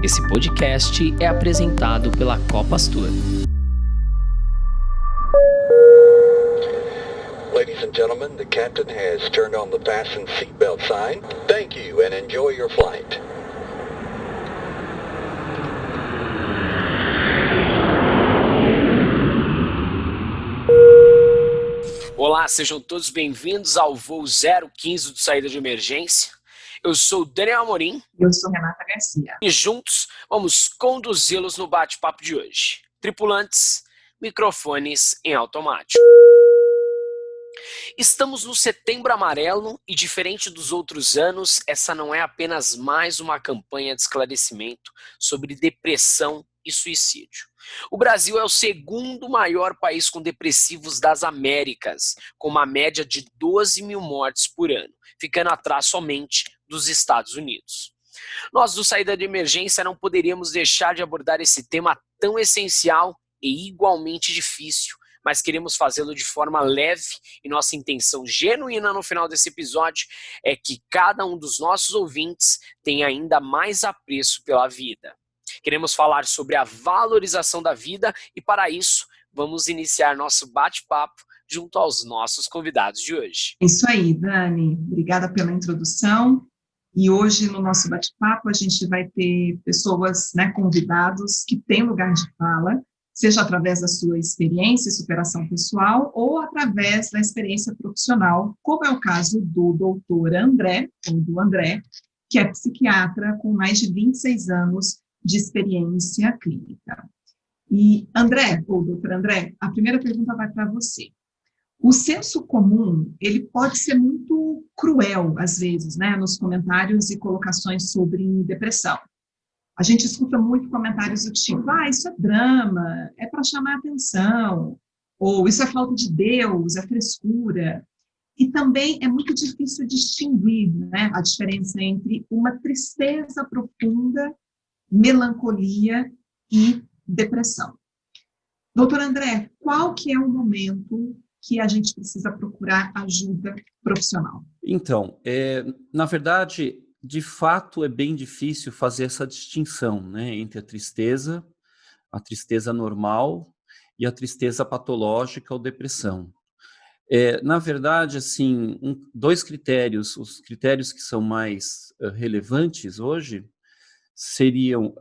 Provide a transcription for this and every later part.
Esse podcast é apresentado pela Copastor. Ladies and gentlemen, the captain has turned on the fasten seatbelt sign. Thank you and enjoy your flight. Olá, sejam todos bem-vindos ao voo 015 do Saída de Emergência. Eu sou Daniel Amorim. Eu sou Renata Garcia. E juntos vamos conduzi-los no bate-papo de hoje. Tripulantes, microfones em automático. Estamos no Setembro Amarelo e, diferente dos outros anos, essa não é apenas mais uma campanha de esclarecimento sobre depressão e suicídio. O Brasil é o segundo maior país com depressivos das Américas, com uma média de 12 mil mortes por ano, ficando atrás somente dos Estados Unidos. Nós do Saída de Emergência não poderíamos deixar de abordar esse tema tão essencial e igualmente difícil, mas queremos fazê-lo de forma leve e nossa intenção genuína no final desse episódio é que cada um dos nossos ouvintes tenha ainda mais apreço pela vida. Queremos falar sobre a valorização da vida e, para isso, vamos iniciar nosso bate-papo junto aos nossos convidados de hoje. Isso aí, Dani. Obrigada pela introdução. E hoje, no nosso bate-papo, a gente vai ter pessoas, convidados que têm lugar de fala, seja através da sua experiência e superação pessoal ou através da experiência profissional, como é o caso do doutor André, ou do André, que é psiquiatra com mais de 26 anos de experiência clínica. E André, ou doutor André, a primeira pergunta vai para você. O senso comum, ele pode ser muito cruel, às vezes, nos comentários e colocações sobre depressão. A gente escuta muito comentários do tipo, isso é drama, é para chamar atenção, ou isso é falta de Deus, é frescura. E também é muito difícil distinguir a diferença entre uma tristeza profunda, melancolia e depressão. Doutor André, qual que é o momento que a gente precisa procurar ajuda profissional? Então, na verdade, de fato, é bem difícil fazer essa distinção, entre a tristeza normal e a tristeza patológica ou depressão. Na verdade, assim, dois critérios, os critérios que são mais relevantes hoje, seriam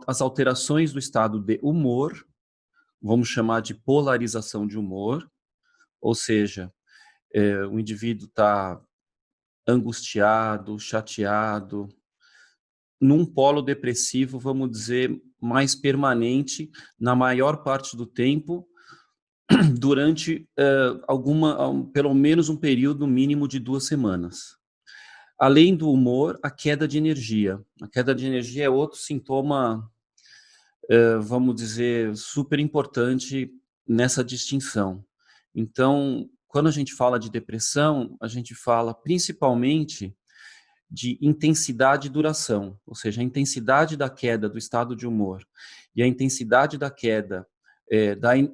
as alterações do estado de humor, vamos chamar de polarização de humor, ou seja, o indivíduo está angustiado, chateado, num polo depressivo, vamos dizer, mais permanente, na maior parte do tempo, durante pelo menos um período mínimo de 2 semanas. Além do humor, a queda de energia. A queda de energia é outro sintoma, vamos dizer, super importante nessa distinção. Então, quando a gente fala de depressão, a gente fala principalmente de intensidade e duração, ou seja, a intensidade da queda do estado de humor e a intensidade da queda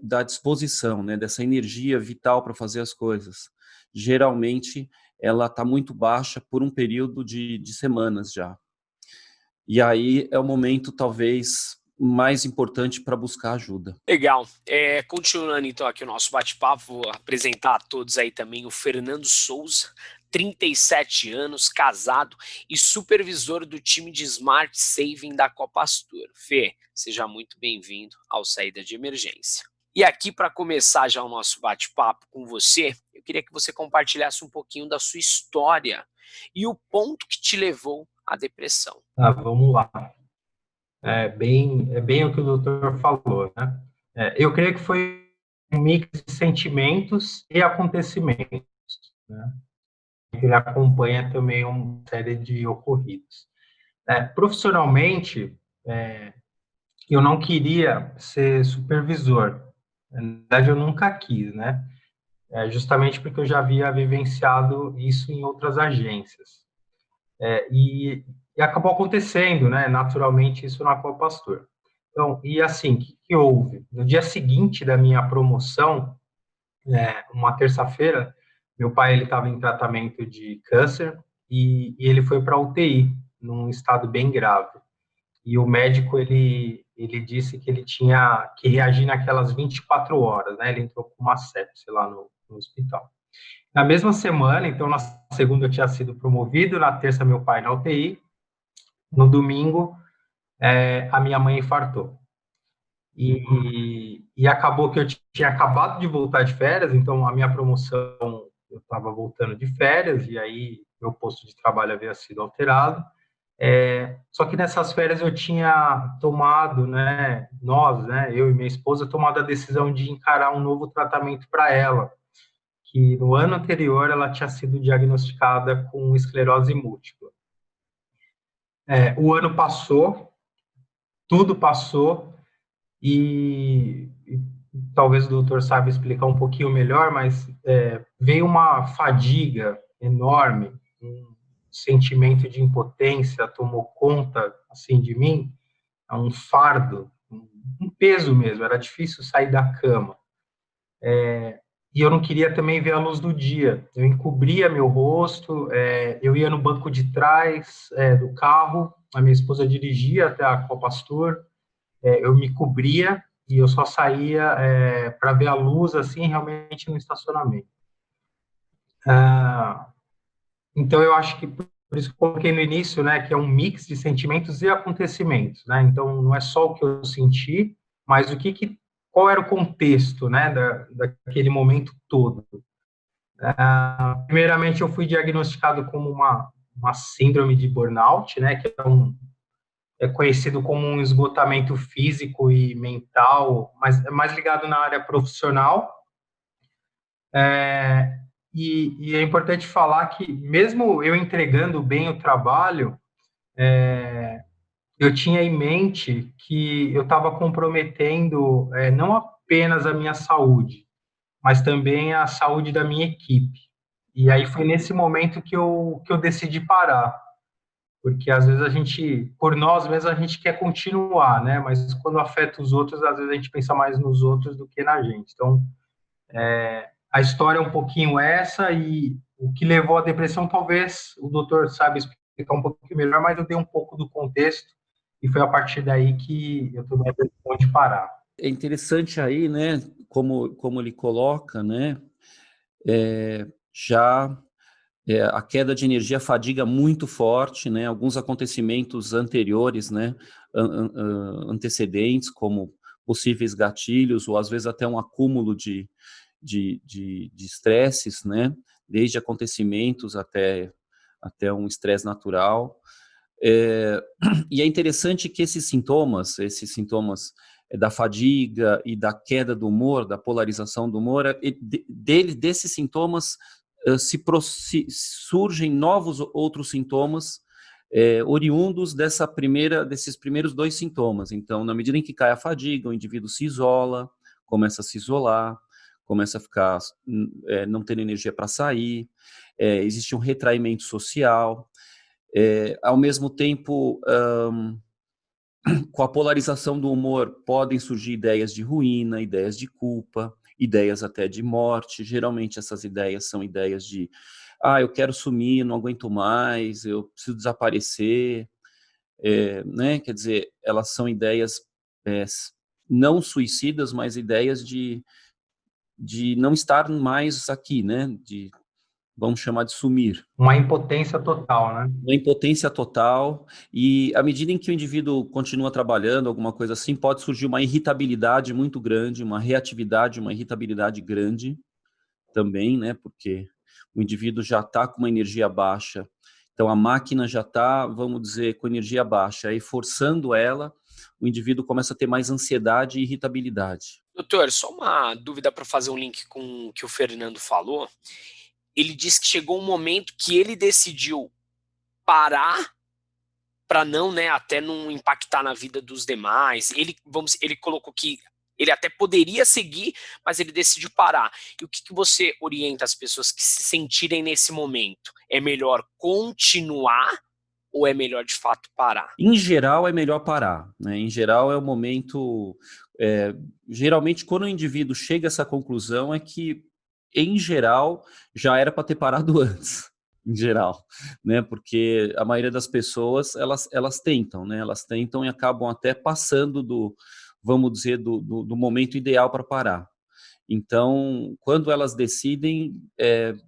da disposição, dessa energia vital para fazer as coisas. Geralmente, ela está muito baixa por um período de semanas já. E aí é o momento, talvez, mais importante para buscar ajuda. Legal. Continuando então aqui o nosso bate-papo, vou apresentar a todos aí também o Fernando Souza, 37 anos, casado e supervisor do time de Smart Saving da Copastor. Fê, seja muito bem-vindo ao Saída de Emergência. E aqui, para começar já o nosso bate-papo com você, eu queria que você compartilhasse um pouquinho da sua história e o ponto que te levou à depressão. Vamos lá. É bem o que o doutor falou, eu creio que foi um mix de sentimentos e acontecimentos, Ele acompanha também uma série de ocorridos. Profissionalmente, eu não queria ser supervisor. Na verdade, eu nunca quis, justamente porque eu já havia vivenciado isso em outras agências. E acabou acontecendo, naturalmente, isso na Copastor. Então, e assim, o que houve? No dia seguinte da minha promoção, uma terça-feira, meu pai estava em tratamento de câncer e ele foi para a UTI, num estado bem grave. e o médico, ele disse que ele tinha que reagir naquelas 24 horas, né? Ele entrou com uma sepse lá no hospital. Na mesma semana, então, na segunda eu tinha sido promovido, na terça meu pai na UTI, no domingo a minha mãe infartou. E acabou que eu tinha acabado de voltar de férias, então a minha promoção, eu estava voltando de férias, e aí meu posto de trabalho havia sido alterado. Só que nessas férias eu tinha tomado, né, eu e minha esposa, tomado a decisão de encarar um novo tratamento para ela, que no ano anterior ela tinha sido diagnosticada com esclerose múltipla. O ano passou, tudo passou, e talvez o doutor saiba explicar um pouquinho melhor, mas veio uma fadiga enorme, um sentimento de impotência tomou conta assim de mim, um fardo, um peso mesmo, era difícil sair da cama. E eu não queria também ver a luz do dia, eu encobria meu rosto, eu ia no banco de trás do carro, a minha esposa dirigia até a Copastor, eu me cobria e eu só saía para ver a luz, assim, realmente no estacionamento. Então, eu acho que, por isso que eu coloquei no início, né, que é um mix de sentimentos e acontecimentos, né? Então, não é só o que eu senti, mas qual era o contexto, né, daquele momento todo. Primeiramente, eu fui diagnosticado como uma síndrome de burnout, né, que é conhecido como um esgotamento físico e mental, mas é mais ligado na área profissional. E é importante falar que, mesmo eu entregando bem o trabalho, eu tinha em mente que eu estava comprometendo não apenas a minha saúde, mas também a saúde da minha equipe. E aí foi nesse momento que eu decidi parar. Porque às vezes por nós mesmos, a gente quer continuar, né? Mas quando afeta os outros, às vezes a gente pensa mais nos outros do que na gente. Então, a história é um pouquinho essa, e o que levou à depressão, talvez o doutor saiba explicar um pouquinho melhor, mas eu dei um pouco do contexto, e foi a partir daí que eu tomei a decisão de parar. É interessante aí, né, como ele coloca, né, a queda de energia, fadiga muito forte, né, alguns acontecimentos anteriores, né, antecedentes, como possíveis gatilhos, ou às vezes até um acúmulo de estresses, né, desde acontecimentos até um estresse natural. E é interessante que esses sintomas da fadiga e da queda do humor, da polarização do humor, desses sintomas surgem novos outros sintomas oriundos desses primeiros dois sintomas. Então, na medida em que cai a fadiga, o indivíduo se isola, começa a se isolar, começa a ficar não tendo energia para sair, existe um retraimento social. Ao mesmo tempo, com a polarização do humor, podem surgir ideias de ruína, ideias de culpa, ideias até de morte. Geralmente essas ideias são ideias de eu quero sumir, não aguento mais, eu preciso desaparecer, né? Quer dizer, elas são ideias não suicidas, mas ideias de não estar mais aqui, né? Vamos chamar de sumir. Uma impotência total, né? Uma impotência total, e à medida em que o indivíduo continua trabalhando, alguma coisa assim, pode surgir uma irritabilidade muito grande, uma reatividade, uma irritabilidade grande também, né? Porque o indivíduo já está com uma energia baixa, então a máquina já está, vamos dizer, com energia baixa, aí forçando ela, o indivíduo começa a ter mais ansiedade e irritabilidade. Doutor, só uma dúvida para fazer um link com o que o Fernando falou. Ele disse que chegou um momento que ele decidiu parar para não, né, até não impactar na vida dos demais. Ele colocou que ele até poderia seguir, mas ele decidiu parar. E o que você orienta as pessoas que se sentirem nesse momento? É melhor continuar ou é melhor de fato parar? Em geral, é melhor parar, né? Em geral, é o momento. Geralmente, quando o indivíduo chega a essa conclusão, é que, em geral, já era para ter parado antes, em geral, né? Porque a maioria das pessoas, elas tentam, né? Elas tentam e acabam até passando vamos dizer, do momento ideal para parar. Então, quando elas decidem,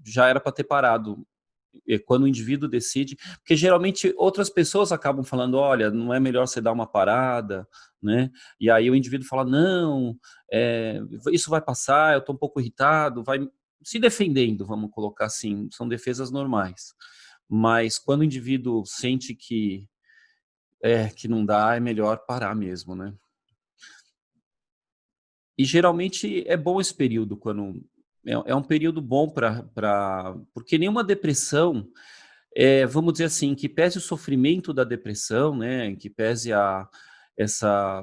já era para ter parado. Quando o indivíduo decide, porque geralmente outras pessoas acabam falando, olha, não é melhor você dar uma parada, né? E aí o indivíduo fala, não, isso vai passar, eu estou um pouco irritado, vai se defendendo, vamos colocar assim, são defesas normais. Mas quando o indivíduo sente que não dá, é melhor parar mesmo, né? E geralmente é bom esse período, quando é um período bom porque nenhuma depressão, vamos dizer assim, que pese o sofrimento da depressão, né, que pese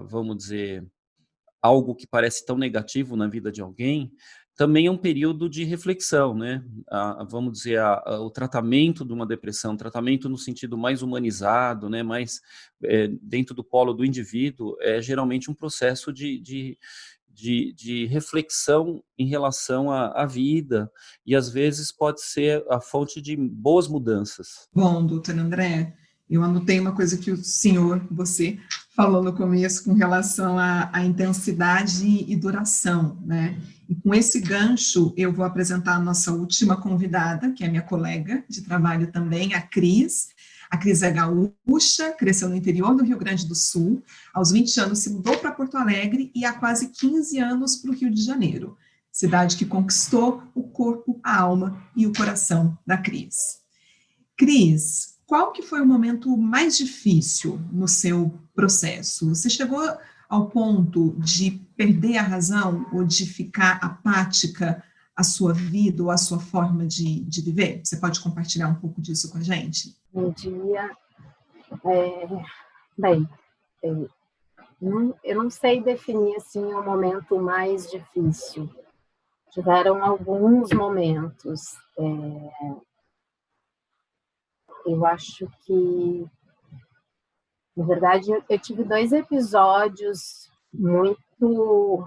vamos dizer, algo que parece tão negativo na vida de alguém, também é um período de reflexão, né? Vamos dizer, o tratamento de uma depressão, tratamento no sentido mais humanizado, né, mais dentro do polo do indivíduo, é geralmente um processo de reflexão em relação à vida, e às vezes pode ser a fonte de boas mudanças. Bom, doutor André, eu anotei uma coisa que você falou no começo com relação à intensidade e duração, né? E com esse gancho, eu vou apresentar a nossa última convidada, que é minha colega de trabalho também, a Cris. A Cris é gaúcha, cresceu no interior do Rio Grande do Sul, aos 20 anos se mudou para Porto Alegre e há quase 15 anos para o Rio de Janeiro, cidade que conquistou o corpo, a alma e o coração da Cris. Cris, qual que foi o momento mais difícil no seu processo? Você chegou ao ponto de perder a razão ou de ficar apática à sua vida ou à sua forma de viver? Você pode compartilhar um pouco disso com a gente? Um dia, bem, eu não sei definir assim o momento mais difícil. Tiveram alguns momentos. Eu acho que, na verdade, eu tive 2 episódios muito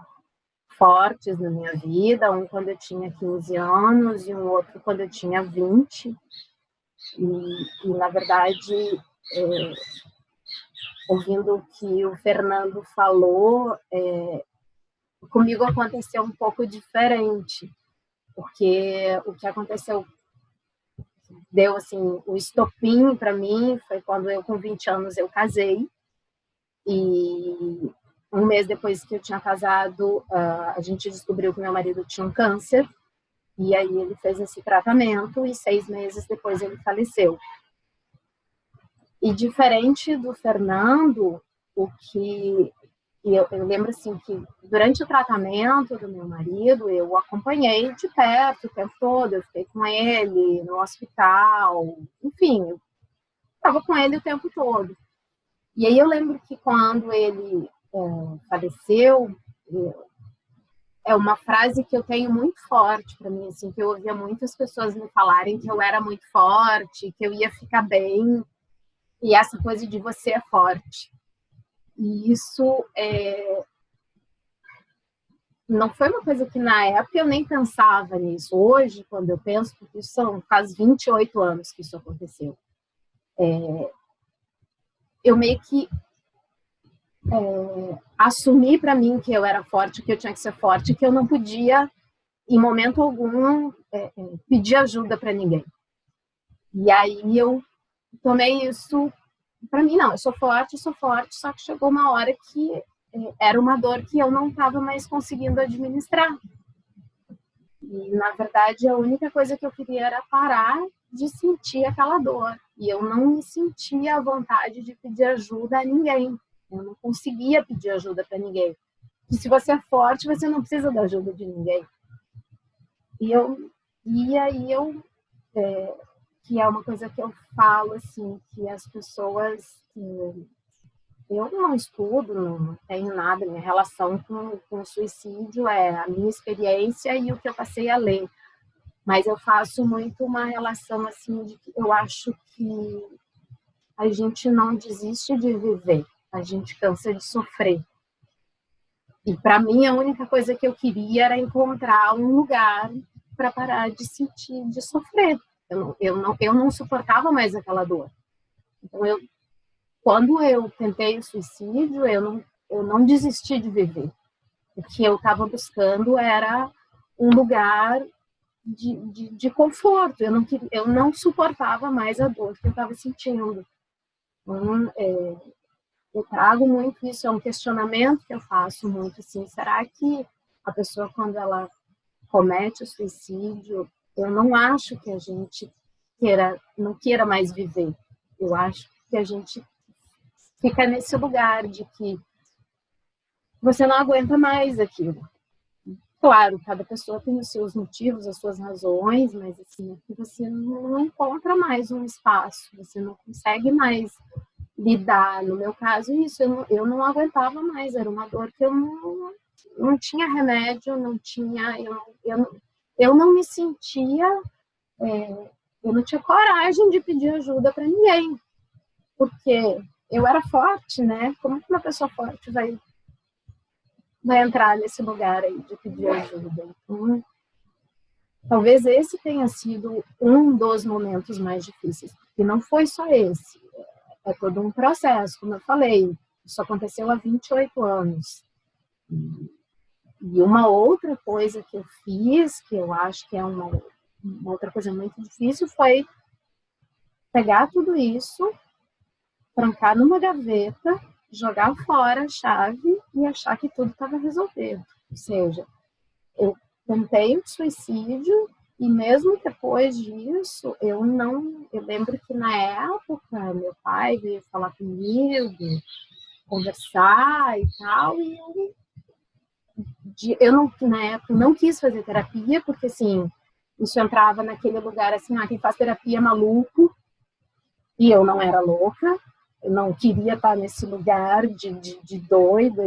fortes na minha vida, um quando eu tinha 15 anos e um outro quando eu tinha 20. E na verdade, ouvindo o que o Fernando falou, comigo aconteceu um pouco diferente, porque o que aconteceu deu assim o estopim para mim foi quando eu, com 20 anos, eu casei, e um mês depois que eu tinha casado, a gente descobriu que meu marido tinha um câncer, e aí ele fez esse tratamento e 6 meses depois ele faleceu. E diferente do Fernando, eu lembro assim que durante o tratamento do meu marido, eu o acompanhei de perto o tempo todo, eu fiquei com ele no hospital, enfim, eu estava com ele o tempo todo. E aí eu lembro que quando ele faleceu, é uma frase que eu tenho muito forte para mim, assim, que eu ouvia muitas pessoas me falarem que eu era muito forte, que eu ia ficar bem, e essa coisa de você é forte. E isso não foi uma coisa que na época eu nem pensava nisso. Hoje, quando eu penso, porque isso faz 28 anos que isso aconteceu, eu meio que assumi para mim que eu era forte, que eu tinha que ser forte, que eu não podia, em momento algum, pedir ajuda para ninguém. E aí eu tomei isso para mim, não, eu sou forte, só que chegou uma hora que era uma dor que eu não estava mais conseguindo administrar. E, na verdade, a única coisa que eu queria era parar de sentir aquela dor. E eu não me sentia à vontade de pedir ajuda a ninguém. Eu não conseguia pedir ajuda para ninguém. E se você é forte, você não precisa da ajuda de ninguém. E aí eu que é uma coisa que eu falo, assim, que as pessoas... Eu não estudo, não tenho nada, minha relação com o suicídio é a minha experiência e o que eu passei a ler. Mas eu faço muito uma relação, assim, de que eu acho que a gente não desiste de viver, a gente cansa de sofrer. E para mim a única coisa que eu queria era encontrar um lugar para parar de sentir, de sofrer. Eu não suportava mais aquela dor. Então, quando eu tentei o suicídio, eu não desisti de viver. O que eu estava buscando era um lugar de conforto. Eu não suportava mais a dor que eu estava sentindo. Então, eu trago muito isso, é um questionamento que eu faço muito, assim, será que a pessoa, quando ela comete o suicídio, eu não acho que a gente não queira mais viver. Eu acho que a gente fica nesse lugar de que você não aguenta mais aquilo. Claro, cada pessoa tem os seus motivos, as suas razões, mas assim, você não encontra mais um espaço, você não consegue mais lidar. No meu caso, isso, eu não aguentava mais, era uma dor que eu não tinha remédio, eu não me sentia, eu não tinha coragem de pedir ajuda para ninguém, porque eu era forte, né? Como que uma pessoa forte vai entrar nesse lugar aí de pedir ajuda? Então, talvez esse tenha sido um dos momentos mais difíceis, porque não foi só esse, é todo um processo, como eu falei, isso aconteceu há 28 anos. E uma outra coisa que eu fiz, que eu acho que é uma outra coisa muito difícil, foi pegar tudo isso, trancar numa gaveta, jogar fora a chave e achar que tudo estava resolvido. Ou seja, eu tentei o suicídio e mesmo depois disso, eu lembro que na época meu pai veio falar comigo, conversar e tal, e eu na época não quis fazer terapia, porque assim, isso entrava naquele lugar assim, quem faz terapia é maluco, e eu não era louca, eu não queria estar nesse lugar de doida,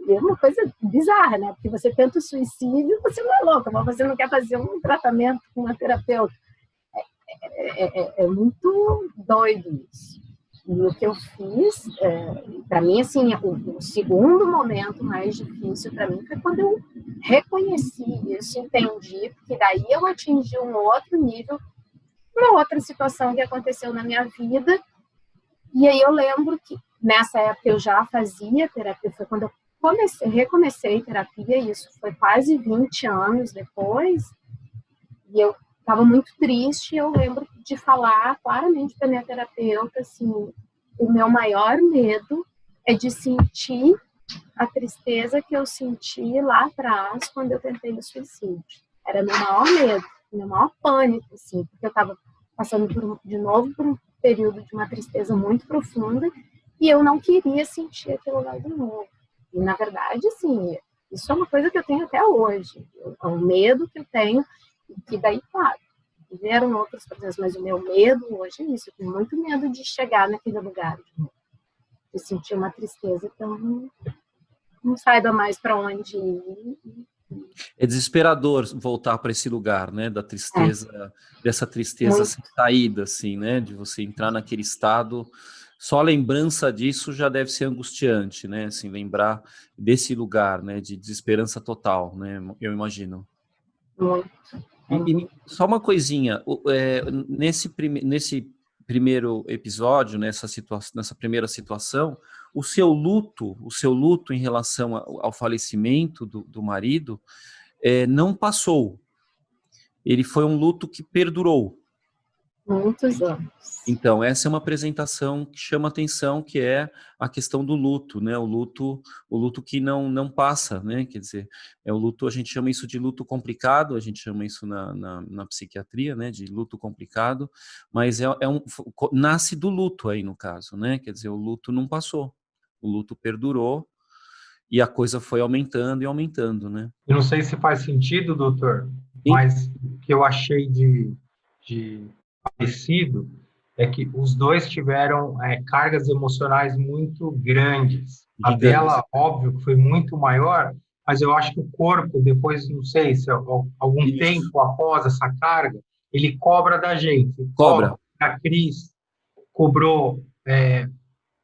é uma coisa bizarra, né? Porque você tenta o suicídio, você não é louca, mas você não quer fazer um tratamento com uma terapeuta. É muito doido isso. E o que eu fiz, para mim, assim, o segundo momento mais difícil para mim foi quando eu reconheci isso, entendi, porque daí eu atingi um outro nível, uma outra situação que aconteceu na minha vida. E aí eu lembro que nessa época eu já fazia terapia, foi quando eu recomecei terapia, e isso foi quase 20 anos depois, e eu estava muito triste, e eu lembro de falar claramente para minha terapeuta, assim, o meu maior medo é de sentir a tristeza que eu senti lá atrás quando eu tentei o suicídio. Era meu maior medo, meu maior pânico, assim, porque eu estava passando de novo por um período de uma tristeza muito profunda e eu não queria sentir aquilo lá de novo. E, na verdade, assim, isso é uma coisa que eu tenho até hoje. É um medo que eu tenho, e que daí, claro, vieram outros processos, mas o meu medo hoje é isso. Eu tenho muito medo de chegar naquele lugar, de sentir uma tristeza que eu não saiba mais para onde ir. É desesperador voltar para esse lugar, né, da tristeza, dessa tristeza sem saída, assim, né, de você entrar naquele estado. Só a lembrança disso já deve ser angustiante, né, assim, lembrar desse lugar, né, de desesperança total, né, eu imagino. Muito. E só uma coisinha, nesse primeiro episódio, nessa primeira situação, o seu luto em relação ao falecimento do marido, não passou. Ele foi um luto que perdurou. Muitos anos. Então, essa é uma apresentação que chama atenção, que é a questão do luto, né? O luto que não passa, né? Quer dizer, o luto, a gente chama isso de luto complicado, a gente chama isso na psiquiatria, né? De luto complicado, mas nasce do luto aí, no caso, né? Quer dizer, o luto não passou, o luto perdurou e a coisa foi aumentando e aumentando, né? Eu não sei se faz sentido, doutor, mas o que eu achei de parecido é que os dois tiveram cargas emocionais muito grandes. A dela, óbvio, que foi muito maior, mas eu acho que o corpo, depois, não sei se algum tempo após essa carga, ele cobra da gente. Cobra. A Cris cobrou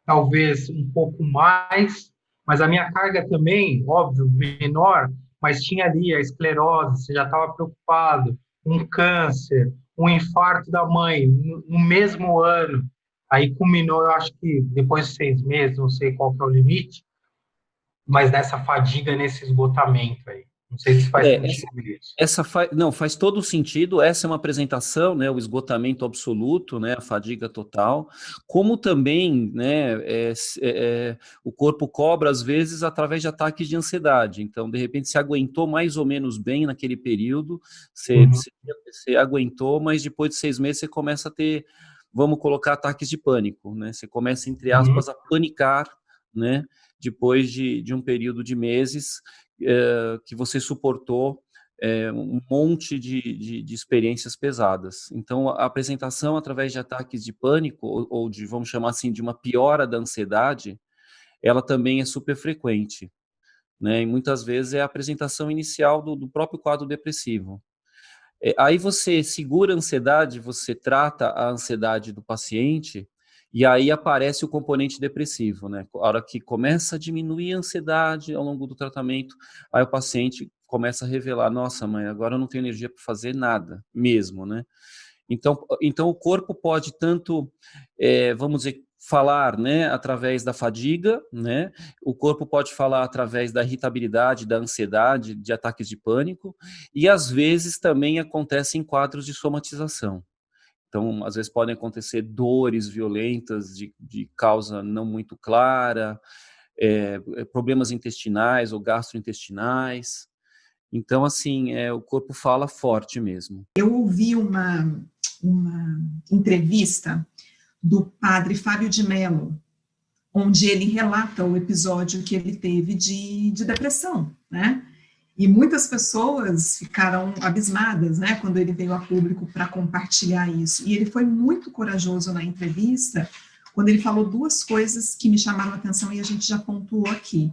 talvez um pouco mais, mas a minha carga também, óbvio, menor, mas tinha ali a esclerose, você já estava preocupado, um câncer, um infarto da mãe no mesmo ano, aí culminou, eu acho que depois de 6 meses, não sei qual que é o limite, mas nessa fadiga, nesse esgotamento aí. Não sei se faz É, sentido isso. não, faz todo sentido. Essa é uma apresentação, né, o esgotamento absoluto, né, a fadiga total, como também, né, o corpo cobra às vezes através de ataques de ansiedade. Então, de repente, se aguentou mais ou menos bem naquele período, Uhum. você aguentou, mas depois de 6 meses você começa a ter, vamos colocar, ataques de pânico, né? Você começa, entre aspas, a panicar, né, depois de um período de meses que você suportou um monte de experiências pesadas. Então, a apresentação através de ataques de pânico, ou de, vamos chamar assim, de uma piora da ansiedade, ela também é super frequente, né? E muitas vezes é a apresentação inicial do próprio quadro depressivo. Aí você segura a ansiedade, você trata a ansiedade do paciente, e aí aparece o componente depressivo, né? A hora que começa a diminuir a ansiedade ao longo do tratamento, aí o paciente começa a revelar, nossa, mãe, agora eu não tenho energia para fazer nada, mesmo, né? Então o corpo pode tanto, vamos dizer, falar, né, através da fadiga, né? O corpo pode falar através da irritabilidade, da ansiedade, de ataques de pânico, e às vezes também acontece em quadros de somatização. Então, às vezes podem acontecer dores violentas de causa não muito clara, problemas intestinais ou gastrointestinais. Então, assim, o corpo fala forte mesmo. Eu ouvi uma entrevista do padre Fábio de Mello, onde ele relata o episódio que ele teve de depressão, né? E muitas pessoas ficaram abismadas, né, quando ele veio a público para compartilhar isso. E ele foi muito corajoso na entrevista, quando ele falou duas coisas que me chamaram a atenção e a gente já pontuou aqui.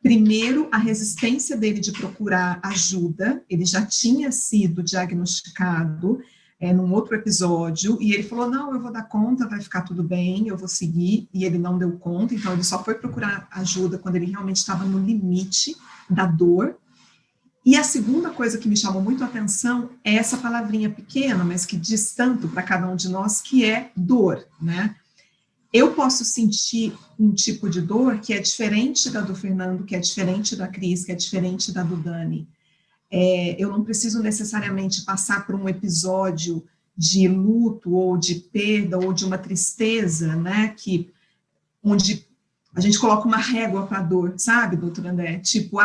Primeiro, a resistência dele de procurar ajuda, ele já tinha sido diagnosticado num outro episódio, e ele falou, não, eu vou dar conta, vai ficar tudo bem, eu vou seguir, e ele não deu conta, então ele só foi procurar ajuda quando ele realmente estava no limite da dor. E a segunda coisa que me chamou muito a atenção é essa palavrinha pequena, mas que diz tanto para cada um de nós, que é dor, né? Eu posso sentir um tipo de dor que é diferente da do Fernando, que é diferente da Cris, que é diferente da do Dani. Eu não preciso necessariamente passar por um episódio de luto ou de perda ou de uma tristeza, né, onde a gente coloca uma régua para a dor, sabe, doutor André? Tipo,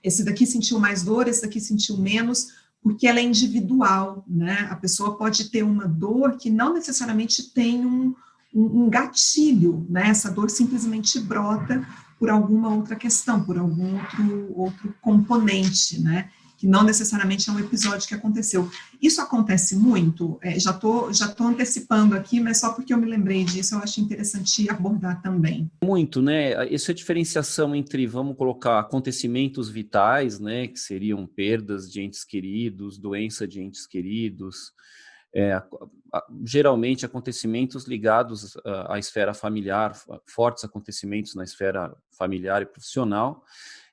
esse daqui sentiu mais dor, esse daqui sentiu menos, porque ela é individual, né? A pessoa pode ter uma dor que não necessariamente tem um gatilho, né? Essa dor simplesmente brota por alguma outra questão, por algum outro componente, né? Que não necessariamente é um episódio que aconteceu. Isso acontece muito, já tô antecipando aqui, mas só porque eu me lembrei disso, eu acho interessante abordar também. Muito, né? Essa é a diferenciação entre, vamos colocar, acontecimentos vitais, né? Que seriam perdas de entes queridos, doença de entes queridos, geralmente acontecimentos ligados à esfera familiar, fortes acontecimentos na esfera familiar e profissional,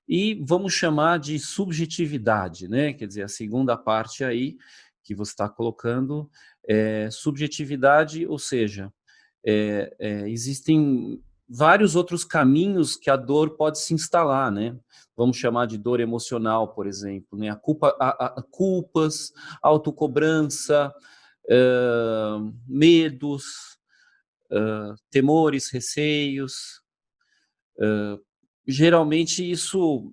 e vamos chamar de subjetividade, né? Quer dizer, a segunda parte aí que você está colocando é subjetividade, ou seja, existem vários outros caminhos que a dor pode se instalar, né? Vamos chamar de dor emocional, por exemplo, né? Culpas, autocobrança, medos, temores, receios, geralmente isso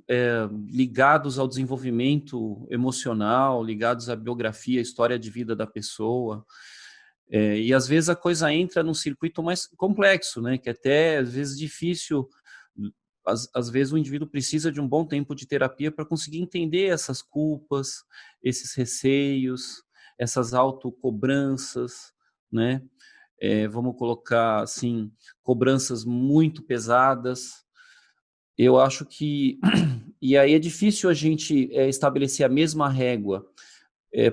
ligados ao desenvolvimento emocional, ligados à biografia, à história de vida da pessoa, e às vezes a coisa entra num circuito mais complexo, né, que até às vezes difícil, às vezes o indivíduo precisa de um bom tempo de terapia para conseguir entender essas culpas, esses receios, essas autocobranças, né, vamos colocar assim, cobranças muito pesadas. Eu acho que, e aí é difícil a gente estabelecer a mesma régua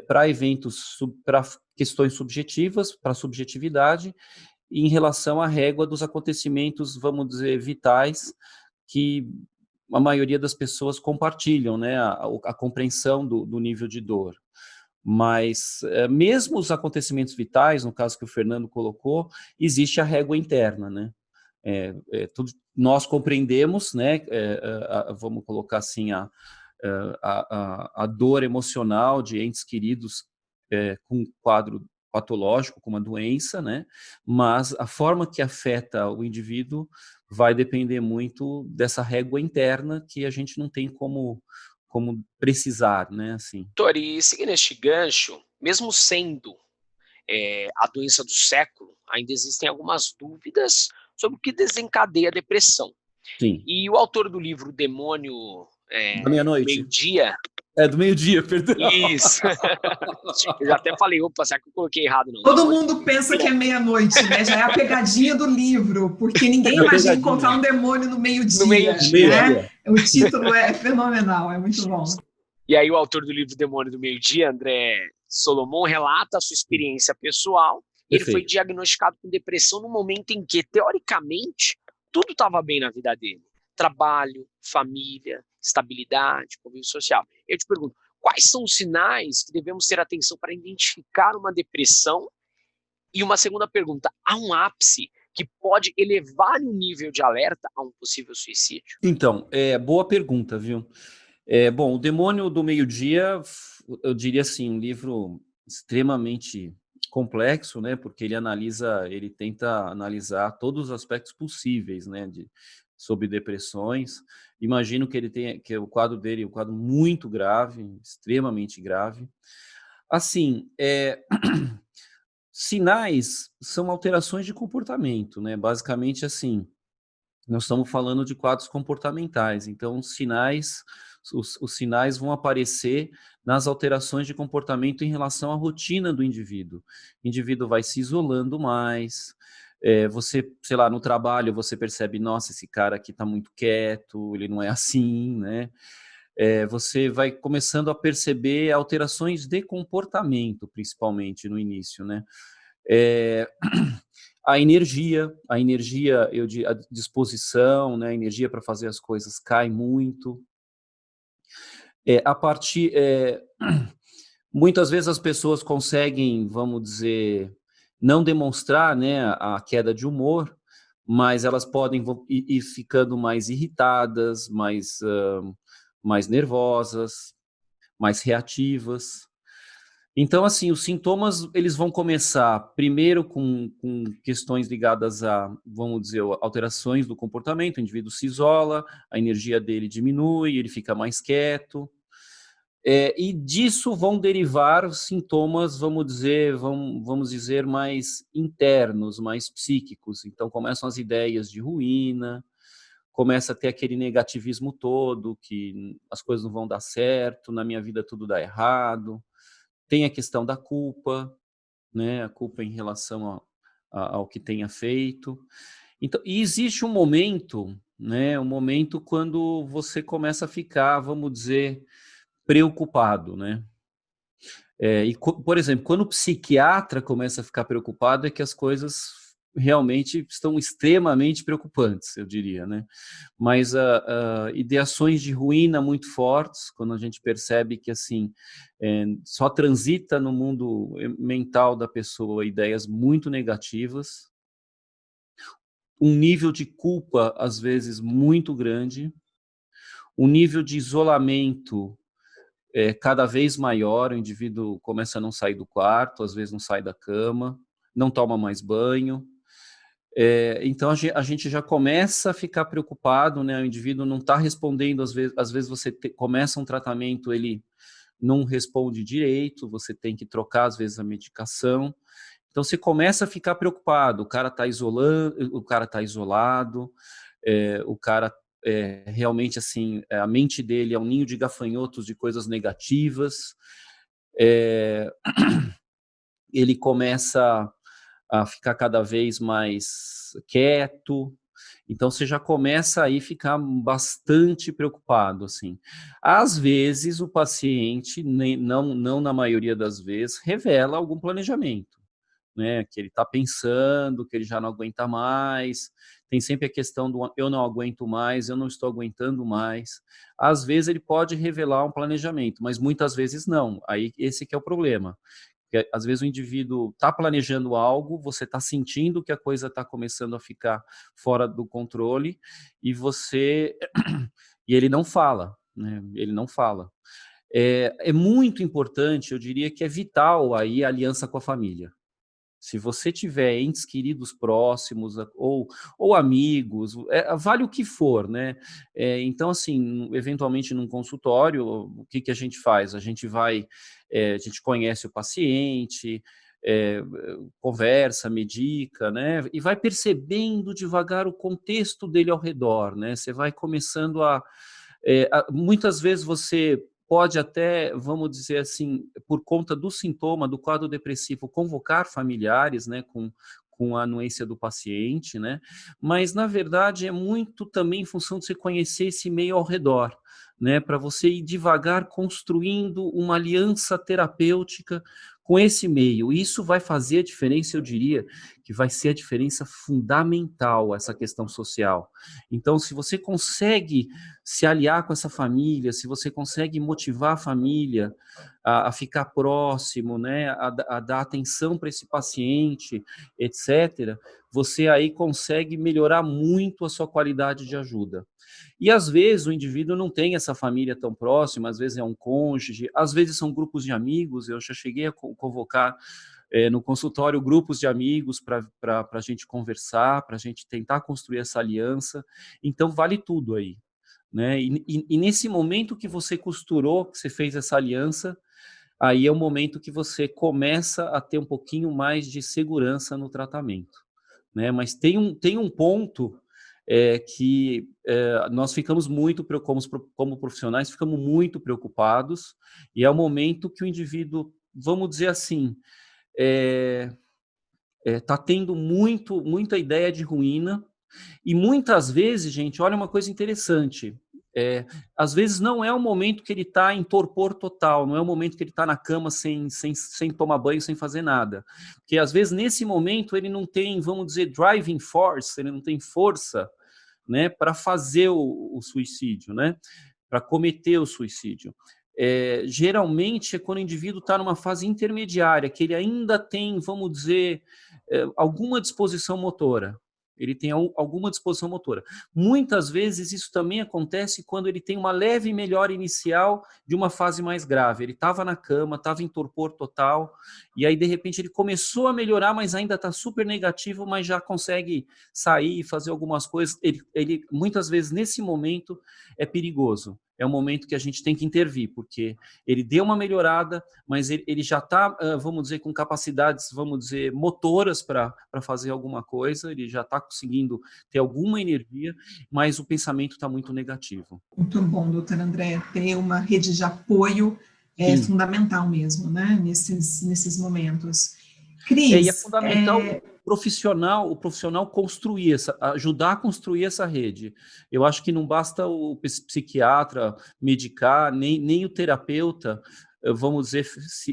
para eventos, para questões subjetivas, para subjetividade, em relação à régua dos acontecimentos, vamos dizer, vitais, que a maioria das pessoas compartilham, né, a compreensão do nível de dor. Mas mesmo os acontecimentos vitais, no caso que o Fernando colocou, existe a régua interna, né? Nós compreendemos, né? Vamos colocar assim, a dor emocional de entes queridos com um quadro patológico, com uma doença, né? Mas a forma que afeta o indivíduo vai depender muito dessa régua interna que a gente não tem como precisar, né? Assim. Doutor, e seguindo este gancho, mesmo sendo a doença do século, ainda existem algumas dúvidas sobre o que desencadeia a depressão. Sim. E o autor do livro Demônio da Meia-Noite. Meio-Dia... do Meio-Dia, perdão. Isso. Eu já até falei, opa, será que eu coloquei errado? Não. Todo mundo pensa que é meia-noite, né? Já é a pegadinha do livro, porque ninguém imagina encontrar um demônio no meio-dia. No meio-dia. Né? O título é fenomenal, é muito bom. E aí o autor do livro Demônio do Meio-Dia, André Solomon, relata a sua experiência pessoal. Ele foi diagnosticado com depressão no momento em que, teoricamente, tudo estava bem na vida dele. Trabalho, família, estabilidade, convívio social. Eu te pergunto, quais são os sinais que devemos ter atenção para identificar uma depressão? E uma segunda pergunta, há um ápice que pode elevar o nível de alerta a um possível suicídio? Então, boa pergunta, viu? Bom, O Demônio do Meio-Dia, eu diria assim, um livro extremamente complexo, né? Porque ele tenta analisar todos os aspectos possíveis, né? Sobre depressões. Imagino que o quadro dele é um quadro muito grave, extremamente grave. Assim, sinais são alterações de comportamento, né? Basicamente, assim, nós estamos falando de quadros comportamentais. Então, os sinais vão aparecer nas alterações de comportamento em relação à rotina do indivíduo. O indivíduo vai se isolando mais. Você, sei lá, no trabalho você percebe, nossa, esse cara aqui está muito quieto, ele não é assim, né? Você vai começando a perceber alterações de comportamento, principalmente no início, né? A energia, a disposição, né? A energia para fazer as coisas cai muito. Muitas vezes as pessoas conseguem, vamos dizer, não demonstrar, né, a queda de humor, mas elas podem ir ficando mais irritadas, mais nervosas, mais reativas. Então, assim, os sintomas, eles vão começar primeiro com questões ligadas a, vamos dizer, alterações do comportamento. O indivíduo se isola, a energia dele diminui, ele fica mais quieto. E disso vão derivar sintomas, vamos dizer, mais internos, mais psíquicos. Então, começam as ideias de ruína, começa a ter aquele negativismo todo, que as coisas não vão dar certo, na minha vida tudo dá errado. Tem a questão da culpa, né? A culpa em relação ao que tenha feito. Então, e existe um momento, né? Um momento quando você começa a ficar, vamos dizer, preocupado, né? Por exemplo, quando o psiquiatra começa a ficar preocupado, é que as coisas realmente estão extremamente preocupantes, eu diria, né? Mas ideações de ruína muito fortes, quando a gente percebe que, assim, só transita no mundo mental da pessoa ideias muito negativas, um nível de culpa, às vezes, muito grande, um nível de isolamento cada vez maior, o indivíduo começa a não sair do quarto, às vezes não sai da cama, não toma mais banho. Então, a gente já começa a ficar preocupado, né? O indivíduo não está respondendo, às vezes você começa um tratamento, ele não responde direito, você tem que trocar, às vezes, a medicação. Então, você começa a ficar preocupado, o cara está isolado, o cara realmente, assim, a mente dele é um ninho de gafanhotos de coisas negativas, ele começa a ficar cada vez mais quieto, então você já começa aí a ficar bastante preocupado, assim. Às vezes o paciente, não na maioria das vezes, revela algum planejamento, né, que ele está pensando, que ele já não aguenta mais. Tem sempre a questão do eu não aguento mais, eu não estou aguentando mais. Às vezes ele pode revelar um planejamento, mas muitas vezes não. Aí esse que é o problema. Porque, às vezes o indivíduo está planejando algo, você está sentindo que a coisa está começando a ficar fora do controle e e ele não fala, né? Ele não fala. É muito importante, eu diria que é vital aí a aliança com a família. Se você tiver entes queridos próximos ou amigos, vale o que for, né? Então, assim, eventualmente num consultório, o que a gente faz? A gente a gente conhece o paciente, conversa, medica, né? E vai percebendo devagar o contexto dele ao redor, né? Você vai começando muitas vezes você pode até, vamos dizer assim, por conta do sintoma, do quadro depressivo, convocar familiares, né, com a anuência do paciente, né, mas, na verdade, é muito também em função de você conhecer esse meio ao redor, né, para você ir devagar construindo uma aliança terapêutica com esse meio. Isso vai fazer a diferença, eu diria, que vai ser a diferença fundamental, essa questão social. Então, se você consegue se aliar com essa família, se você consegue motivar a família a ficar próximo, né, a dar atenção para esse paciente, etc., você aí consegue melhorar muito a sua qualidade de ajuda. E às vezes o indivíduo não tem essa família tão próxima, às vezes é um cônjuge, às vezes são grupos de amigos. Eu já cheguei a convocar no consultório grupos de amigos para a gente conversar, para a gente tentar construir essa aliança. Então vale tudo aí, né? E nesse momento que você costurou, que você fez essa aliança, aí é o momento que você começa a ter um pouquinho mais de segurança no tratamento, né? Mas tem um ponto que nós ficamos muito, como profissionais, ficamos muito preocupados, e é o momento que o indivíduo, vamos dizer assim, está tendo muita ideia de ruína, e muitas vezes, gente, olha uma coisa interessante, às vezes não é o momento que ele está em torpor total, não é o momento que ele está na cama sem tomar banho, sem fazer nada. Porque às vezes nesse momento ele não tem, vamos dizer, driving force, ele não tem força, né, para fazer o suicídio, né, para cometer o suicídio. Geralmente é quando o indivíduo está numa fase intermediária, que ele ainda tem, vamos dizer, alguma disposição motora. Ele tem alguma disposição motora. Muitas vezes isso também acontece quando ele tem uma leve melhora inicial de uma fase mais grave. Ele estava na cama, estava em torpor total, e aí de repente ele começou a melhorar, mas ainda está super negativo, mas já consegue sair e fazer algumas coisas. Ele muitas vezes nesse momento é perigoso. É um momento que a gente tem que intervir, porque ele deu uma melhorada, mas ele já está, vamos dizer, com capacidades, vamos dizer, motoras para fazer alguma coisa, ele já está conseguindo ter alguma energia, mas o pensamento está muito negativo. Muito bom, doutor André, ter uma rede de apoio é fundamental mesmo, né, nesses momentos. Cris, e é fundamental o profissional construir ajudar a construir essa rede. Eu acho que não basta o psiquiatra medicar, nem o terapeuta, vamos dizer,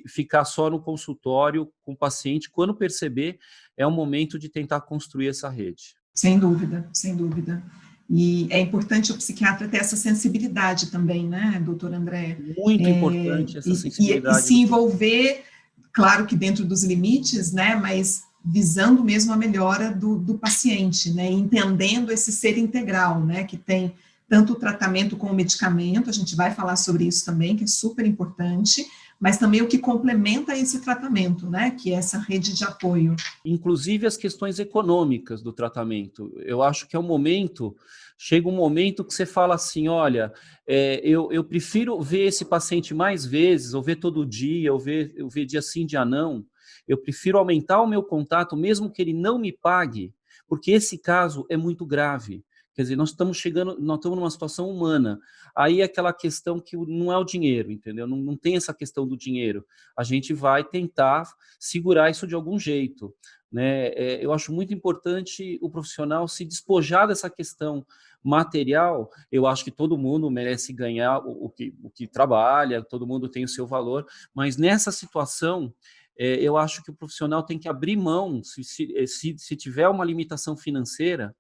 ficar só no consultório com o paciente. Quando perceber, é o momento de tentar construir essa rede. Sem dúvida, sem dúvida. E é importante o psiquiatra ter essa sensibilidade também, né, doutor André? Muito importante essa sensibilidade. E se envolver, claro que dentro dos limites, né, mas visando mesmo a melhora do paciente, né, entendendo esse ser integral, né, que tem tanto o tratamento com o medicamento, a gente vai falar sobre isso também, que é super importante, mas também o que complementa esse tratamento, né, que é essa rede de apoio. Inclusive as questões econômicas do tratamento. Eu acho que chega um momento que você fala assim, olha, eu prefiro ver esse paciente mais vezes, ou ver todo dia, ou ver dia sim, dia não. Eu prefiro aumentar o meu contato, mesmo que ele não me pague, porque esse caso é muito grave. Quer dizer, nós estamos numa situação humana. Aí é aquela questão que não é o dinheiro, entendeu? Não tem essa questão do dinheiro. A gente vai tentar segurar isso de algum jeito, né? Eu acho muito importante o profissional se despojar dessa questão material. Eu acho que todo mundo merece ganhar o que trabalha, todo mundo tem o seu valor, mas nessa situação, eu acho que o profissional tem que abrir mão, se tiver uma limitação financeira,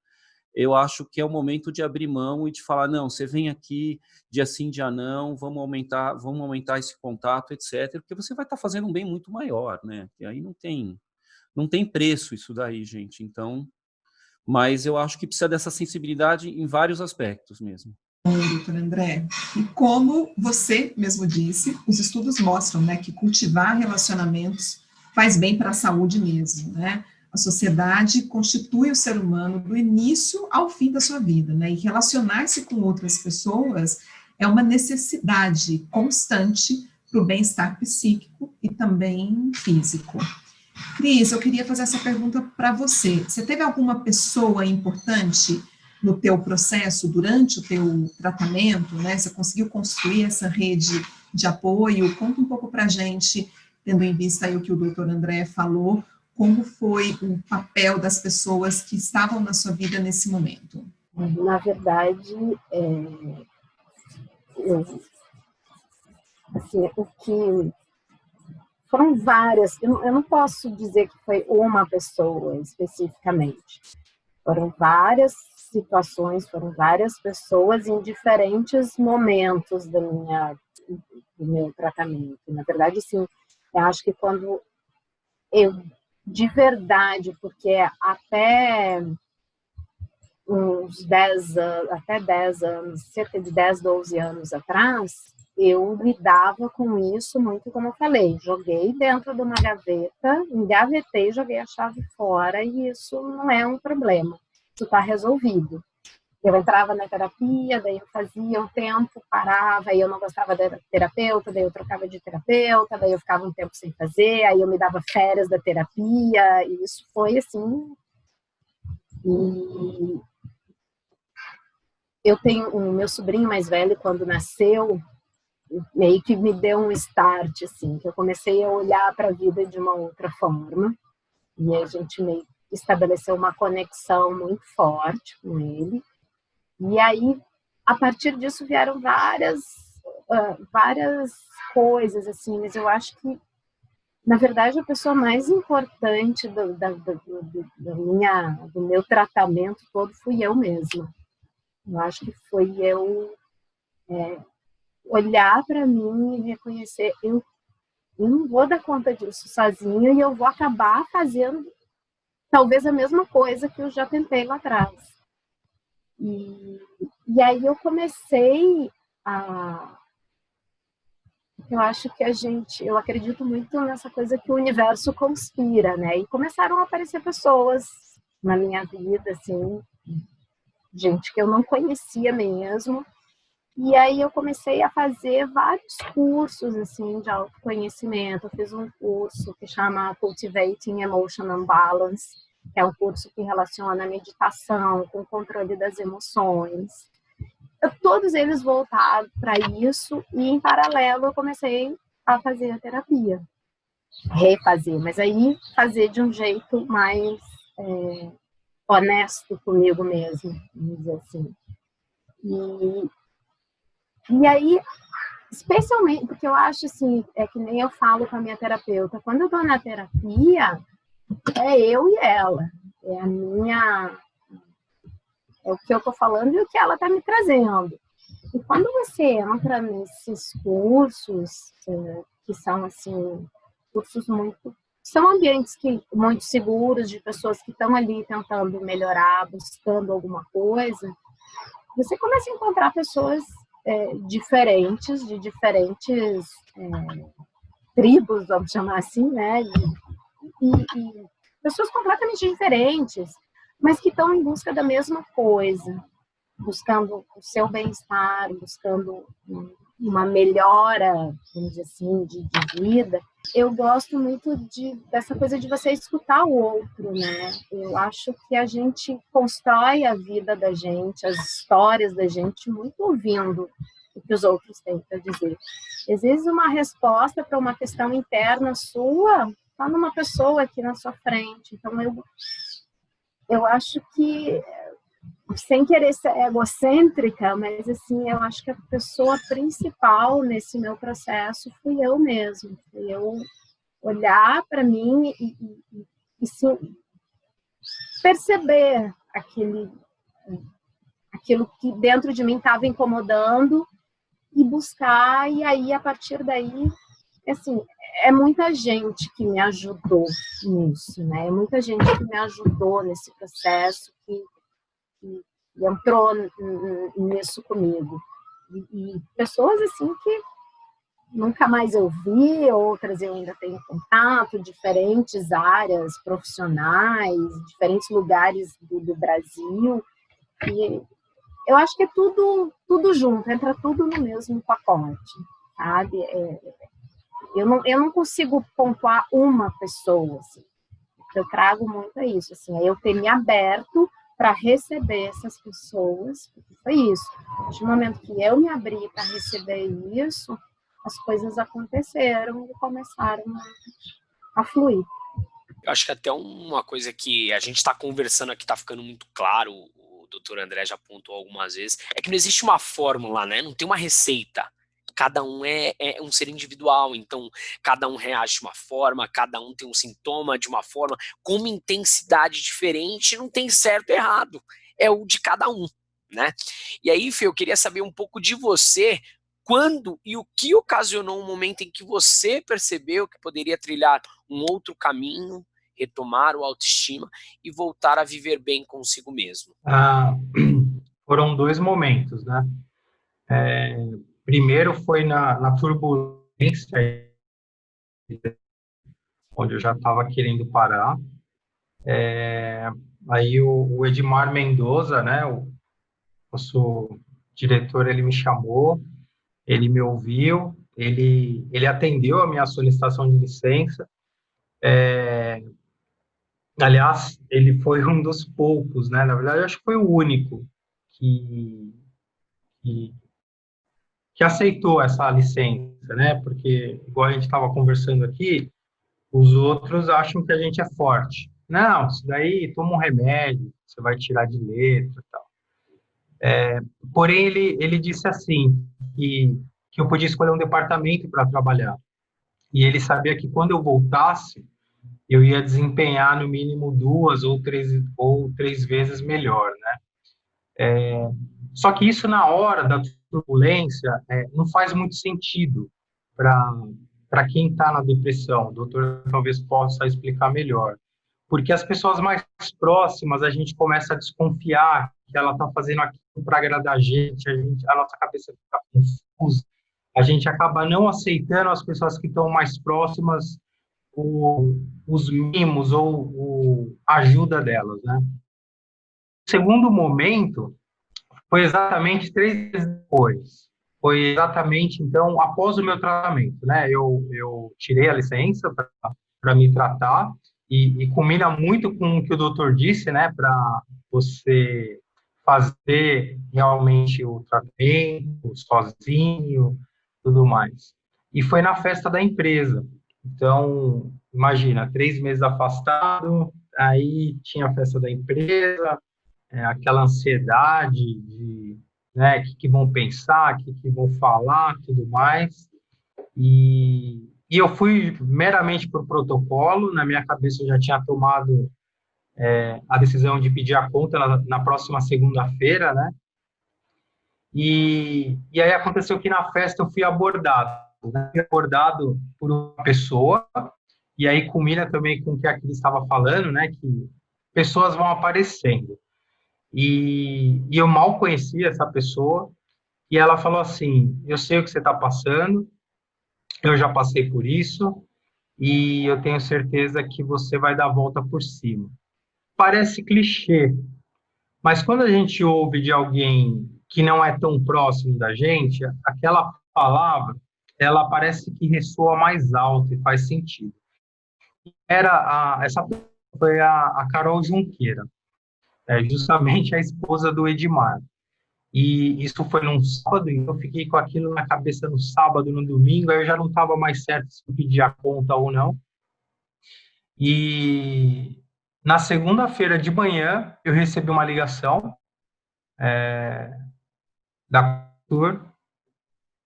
eu acho que é o momento de abrir mão e de falar, não, você vem aqui, dia sim, dia não, vamos aumentar esse contato, etc., porque você vai estar fazendo um bem muito maior, né? E aí não tem preço isso daí, gente. Então, mas eu acho que precisa dessa sensibilidade em vários aspectos mesmo. Doutor André, e como você mesmo disse, os estudos mostram, né, que cultivar relacionamentos faz bem para a saúde mesmo, né? A sociedade constitui o ser humano do início ao fim da sua vida, né? E relacionar-se com outras pessoas é uma necessidade constante para o bem-estar psíquico e também físico. Cris, eu queria fazer essa pergunta para você. Você teve alguma pessoa importante no teu processo, durante o teu tratamento, né? Você conseguiu construir essa rede de apoio? Conta um pouco para a gente, tendo em vista aí o que o doutor André falou, como foi o papel das pessoas que estavam na sua vida nesse momento? Na verdade, assim, o que foram várias, eu não posso dizer que foi uma pessoa especificamente, foram várias situações, foram várias pessoas em diferentes momentos do meu tratamento. Na verdade, sim, eu acho que quando eu, de verdade, porque até uns 10 anos, até 10 anos, cerca de 10, 12 anos atrás, eu lidava com isso muito como eu falei, joguei dentro de uma gaveta, engavetei, joguei a chave fora e isso não é um problema, isso está resolvido. Eu entrava na terapia, daí eu fazia um tempo, parava, aí eu não gostava da terapeuta, daí eu trocava de terapeuta, daí eu ficava um tempo sem fazer, aí eu me dava férias da terapia, e isso foi assim. E eu tenho o meu sobrinho mais velho, quando nasceu, meio que me deu um start, assim, que eu comecei a olhar para a vida de uma outra forma, e a gente meio que estabeleceu uma conexão muito forte com ele. E aí, a partir disso, vieram várias coisas, assim, mas eu acho que, na verdade, a pessoa mais importante do meu tratamento todo fui eu mesma. Eu acho que foi eu olhar para mim e reconhecer, eu não vou dar conta disso sozinha e eu vou acabar fazendo talvez a mesma coisa que eu já tentei lá atrás. E aí eu comecei eu acho que eu acredito muito nessa coisa que o universo conspira, né? E começaram a aparecer pessoas na minha vida, assim, gente que eu não conhecia mesmo. E aí eu comecei a fazer vários cursos, assim, de autoconhecimento. Eu fiz um curso que chama Cultivating Emotional Balance, que é um curso que relaciona a meditação com o controle das emoções. Todos eles voltados para isso e, em paralelo, eu comecei a fazer a terapia. Refazer, mas aí fazer de um jeito mais honesto comigo mesmo, vamos dizer assim. E aí, especialmente, porque eu acho assim, é que nem eu falo com a minha terapeuta, quando eu tô na terapia, é eu e ela, é a minha... é o que eu tô falando e o que ela tá me trazendo. E quando você entra nesses cursos, que são, assim, cursos muito... são ambientes muito seguros, de pessoas que estão ali tentando melhorar, buscando alguma coisa, você começa a encontrar pessoas diferentes, de diferentes tribos, vamos chamar assim, né? E pessoas completamente diferentes, mas que estão em busca da mesma coisa, buscando o seu bem-estar, buscando uma melhora, vamos dizer assim, de vida. Eu gosto muito dessa coisa de você escutar o outro, né? Eu acho que a gente constrói a vida da gente, as histórias da gente, muito ouvindo o que os outros têm para dizer. Às vezes uma resposta para uma questão interna sua está numa pessoa aqui na sua frente. Então eu acho que, sem querer ser egocêntrica, mas assim, eu acho que a pessoa principal nesse meu processo fui eu mesma. Fui eu olhar para mim e perceber aquilo que dentro de mim estava incomodando e buscar, e aí, a partir daí, assim, é muita gente que me ajudou nisso, né? É muita gente que me ajudou nesse processo, que entrou nisso comigo. E pessoas, assim, que nunca mais eu vi, outras eu ainda tenho contato, diferentes áreas profissionais, diferentes lugares do Brasil. E eu acho que é tudo junto, entra tudo no mesmo pacote, sabe? Eu não consigo pontuar uma pessoa, assim. Eu trago muito isso, assim, é eu ter me aberto para receber essas pessoas, porque foi isso. No momento que eu me abri para receber isso, as coisas aconteceram e começaram a fluir. Eu acho que até uma coisa que a gente está conversando aqui está ficando muito claro, o doutor André já apontou algumas vezes, é que não existe uma fórmula, né? Não tem uma receita. Cada um é um ser individual, então cada um reage de uma forma, cada um tem um sintoma de uma forma, com uma intensidade diferente, não tem certo e errado, é o de cada um, né? E aí, Fê, eu queria saber um pouco de você, quando e o que ocasionou um momento em que você percebeu que poderia trilhar um outro caminho, retomar o autoestima e voltar a viver bem consigo mesmo. Foram 2 momentos, né? Primeiro foi na turbulência, onde eu já estava querendo parar. Aí o Edmar Mendoza, né, o nosso diretor, ele me chamou, ele me ouviu, ele atendeu a minha solicitação de licença. Aliás, ele foi um dos poucos, né? Na verdade, eu acho que foi o único que, que aceitou essa licença, né? Porque, igual a gente estava conversando aqui, os outros acham que a gente é forte. Não, isso daí toma um remédio, você vai tirar de letra e tal. Porém, ele disse assim, que eu podia escolher um departamento para trabalhar. E ele sabia que quando eu voltasse, eu ia desempenhar no mínimo 2 ou três vezes melhor, né? Só que isso na hora da turbulência não faz muito sentido para quem está na depressão. O doutor talvez possa explicar melhor. Porque as pessoas mais próximas, a gente começa a desconfiar que ela está fazendo aquilo para agradar a nossa cabeça fica confusa, a gente acaba não aceitando as pessoas que estão mais próximas, os mimos ou a ajuda delas, né? O segundo momento foi exatamente 3 dias depois. Foi exatamente, então, após o meu tratamento, né? Eu tirei a licença para me tratar e combina muito com o que o doutor disse, né? Para você fazer realmente o tratamento sozinho, tudo mais. E foi na festa da empresa. Então, imagina, 3 meses afastado, aí tinha a festa da empresa, aquela ansiedade de, né, o que vão pensar, o que vão falar, tudo mais. E eu fui meramente por protocolo, na minha cabeça eu já tinha tomado a decisão de pedir a conta na próxima segunda-feira, né? E aí aconteceu que na festa eu fui abordado, né? Fui abordado por uma pessoa, e aí combina também com o que a Cris estava falando, né? Que pessoas vão aparecendo. E eu mal conhecia essa pessoa, e ela falou assim, eu sei o que você está passando, eu já passei por isso, e eu tenho certeza que você vai dar a volta por cima. Parece clichê, mas quando a gente ouve de alguém que não é tão próximo da gente, aquela palavra, ela parece que ressoa mais alto e faz sentido. Essa foi a Carol Junqueira, justamente a esposa do Edmar. E isso foi num sábado, e eu fiquei com aquilo na cabeça no sábado, no domingo, aí eu já não estava mais certo se eu pedia a conta ou não. E na segunda-feira de manhã, eu recebi uma ligação da Cultura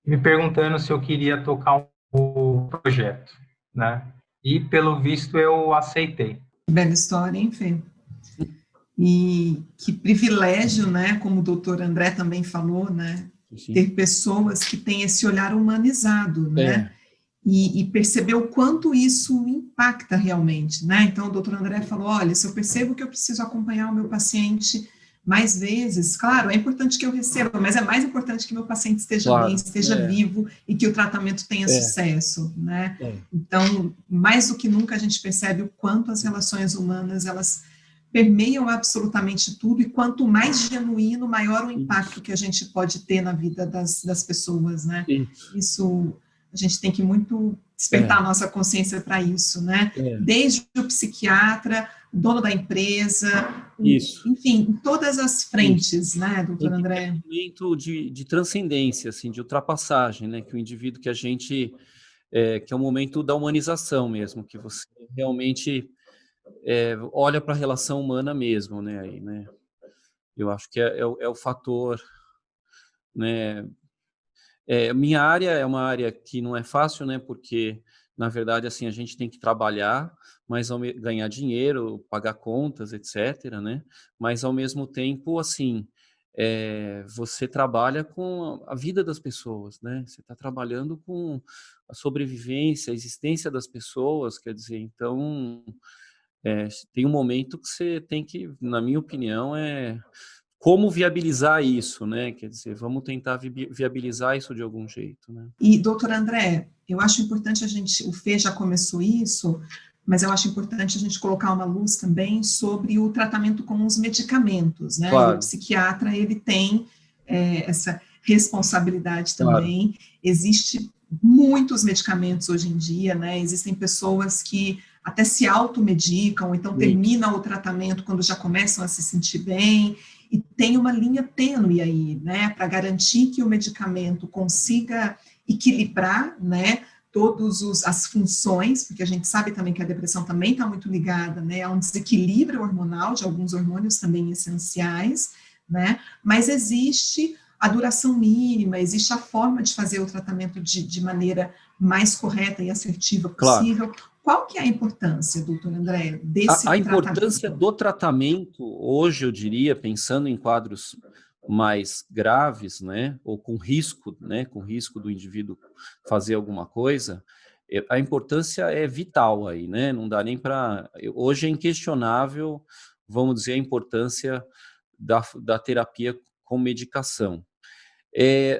me perguntando se eu queria tocar um projeto, né? E, pelo visto, eu aceitei. Bela história, hein, Fê? E que privilégio, né, como o doutor André também falou, né, Sim. ter pessoas que têm esse olhar humanizado, né, e perceber o quanto isso impacta realmente, né, então o doutor André falou, olha, se eu percebo que eu preciso acompanhar o meu paciente mais vezes, claro, é importante que eu receba, mas é mais importante que meu paciente esteja bem, esteja vivo e que o tratamento tenha sucesso, né, então, mais do que nunca a gente percebe o quanto as relações humanas, elas permeiam absolutamente tudo, e quanto mais genuíno, maior o impacto que a gente pode ter na vida das pessoas, né? Isso, a gente tem que muito despertar a nossa consciência para isso, né? Desde o psiquiatra, o dono da empresa, enfim, em todas as frentes, né, doutor André? Tem um momento de transcendência, assim, de ultrapassagem, né, que o indivíduo que a gente, que é o momento da humanização mesmo, que você realmente olha para a relação humana mesmo, né, aí, né? Eu acho que é o fator, né? Minha área é uma área que não é fácil, né? Porque, na verdade, assim, a gente tem que trabalhar, mas ganhar dinheiro, pagar contas, etc., né? Mas, ao mesmo tempo, assim, você trabalha com a vida das pessoas, né? Você está trabalhando com a sobrevivência, a existência das pessoas, quer dizer, então, tem um momento que você tem que, na minha opinião, como viabilizar isso, né? Quer dizer, vamos tentar viabilizar isso de algum jeito, né? E, doutor André, eu acho importante o Fê já começou isso, mas eu acho importante a gente colocar uma luz também sobre o tratamento com os medicamentos, né? Claro. E o psiquiatra, ele tem essa responsabilidade também. Existem muitos medicamentos hoje em dia, né? Existem pessoas que até se automedicam, então terminam o tratamento quando já começam a se sentir bem, e tem uma linha tênue aí, né, para garantir que o medicamento consiga equilibrar, né, todas as funções, porque a gente sabe também que a depressão também está muito ligada, né, a um desequilíbrio hormonal de alguns hormônios também essenciais, né, mas existe a duração mínima, existe a forma de fazer o tratamento de maneira mais correta e assertiva possível. Claro. Qual que é a importância, doutor André, desse a importância do tratamento, hoje eu diria, pensando em quadros mais graves, né, ou com risco, né, com risco do indivíduo fazer alguma coisa, a importância é vital aí, né, não dá nem para... Hoje é inquestionável, vamos dizer, a importância da terapia com medicação.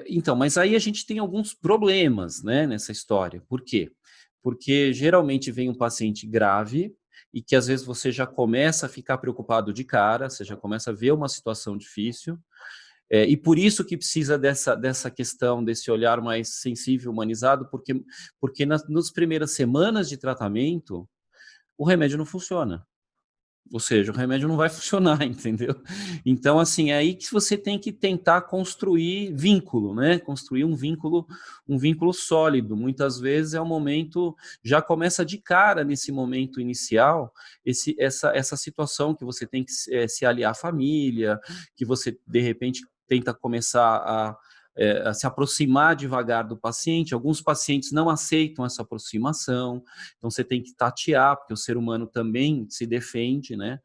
Então, mas aí a gente tem alguns problemas, né, nessa história. Por quê? Porque geralmente vem um paciente grave e que às vezes você já começa a ficar preocupado de cara, você já começa a ver uma situação difícil, e por isso que precisa dessa questão, desse olhar mais sensível, humanizado, porque nas primeiras semanas de tratamento, o remédio não funciona. Ou seja, o remédio não vai funcionar, entendeu? Então, assim, é aí que você tem que tentar construir vínculo, né? Construir um vínculo sólido. Muitas vezes é um momento, já começa de cara nesse momento inicial, essa situação que você tem que se aliar à família, que você, de repente, tenta começar a se aproximar devagar do paciente. Alguns pacientes não aceitam essa aproximação, então você tem que tatear, porque o ser humano também se defende, né?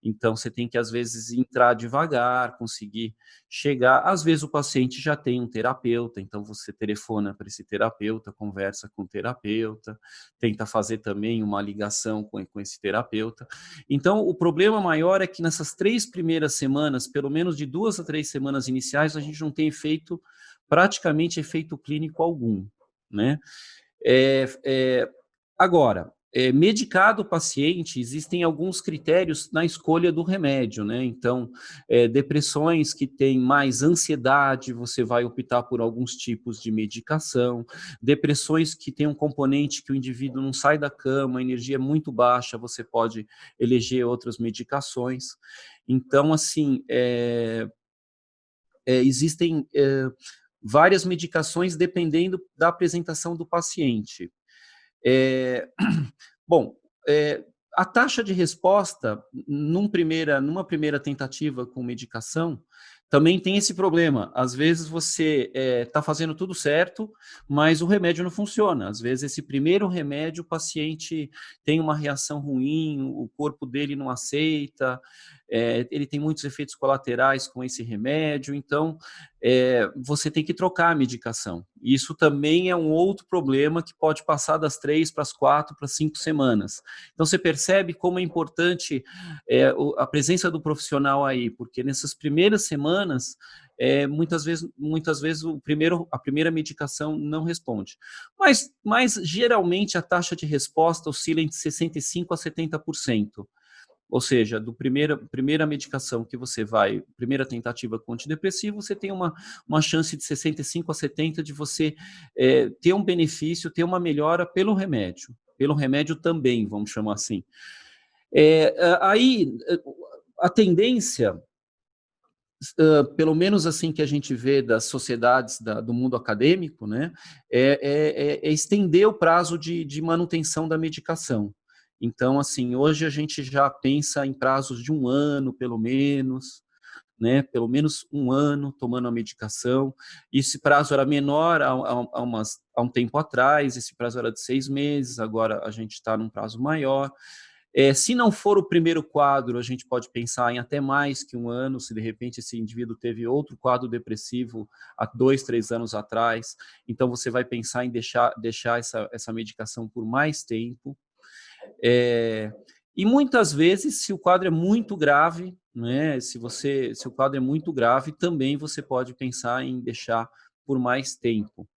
Então você tem que, às vezes, entrar devagar, conseguir chegar. Às vezes o paciente já tem um terapeuta, então você telefona para esse terapeuta, conversa com o terapeuta, tenta fazer também uma ligação com esse terapeuta. Então o problema maior é que nessas 3 primeiras semanas, pelo menos de 2 a 3 semanas iniciais, a gente não tem praticamente efeito clínico algum, né? Agora, medicado o paciente, existem alguns critérios na escolha do remédio, né? Então, depressões que têm mais ansiedade, você vai optar por alguns tipos de medicação. Depressões que têm um componente que o indivíduo não sai da cama, a energia é muito baixa, você pode eleger outras medicações. Então, assim, existem várias medicações dependendo da apresentação do paciente. Bom, a taxa de resposta, numa primeira tentativa com medicação, também tem esse problema. Às vezes você está fazendo tudo certo, mas o remédio não funciona. Às vezes esse primeiro remédio o paciente tem uma reação ruim, o corpo dele não aceita, ele tem muitos efeitos colaterais com esse remédio, então você tem que trocar a medicação. Isso também é um outro problema que pode passar das 3 para as 4 para 5 semanas. Então você percebe como é importante a presença do profissional aí, porque nessas primeiras semanas, muitas vezes a primeira medicação não responde. Mas geralmente a taxa de resposta oscila entre 65% a 70%. Ou seja, primeira medicação que você vai, primeira tentativa com antidepressivo, você tem uma chance de 65% a 70% de você ter um benefício, ter uma melhora pelo remédio também, vamos chamar assim. Aí, a tendência, pelo menos assim que a gente vê das sociedades do mundo acadêmico, né, é estender o prazo de manutenção da medicação. Então, assim, hoje a gente já pensa em prazos de 1 ano, pelo menos, né? Pelo menos 1 ano tomando a medicação. Esse prazo era menor há um tempo atrás, esse prazo era de 6 meses, agora a gente está num prazo maior. Se não for o primeiro quadro, a gente pode pensar em até mais que 1 ano, se de repente esse indivíduo teve outro quadro depressivo há 2, 3 anos atrás, então você vai pensar em deixar essa medicação por mais tempo. E muitas vezes, se o quadro é muito grave, né, se o quadro é muito grave, também você pode pensar em deixar por mais tempo.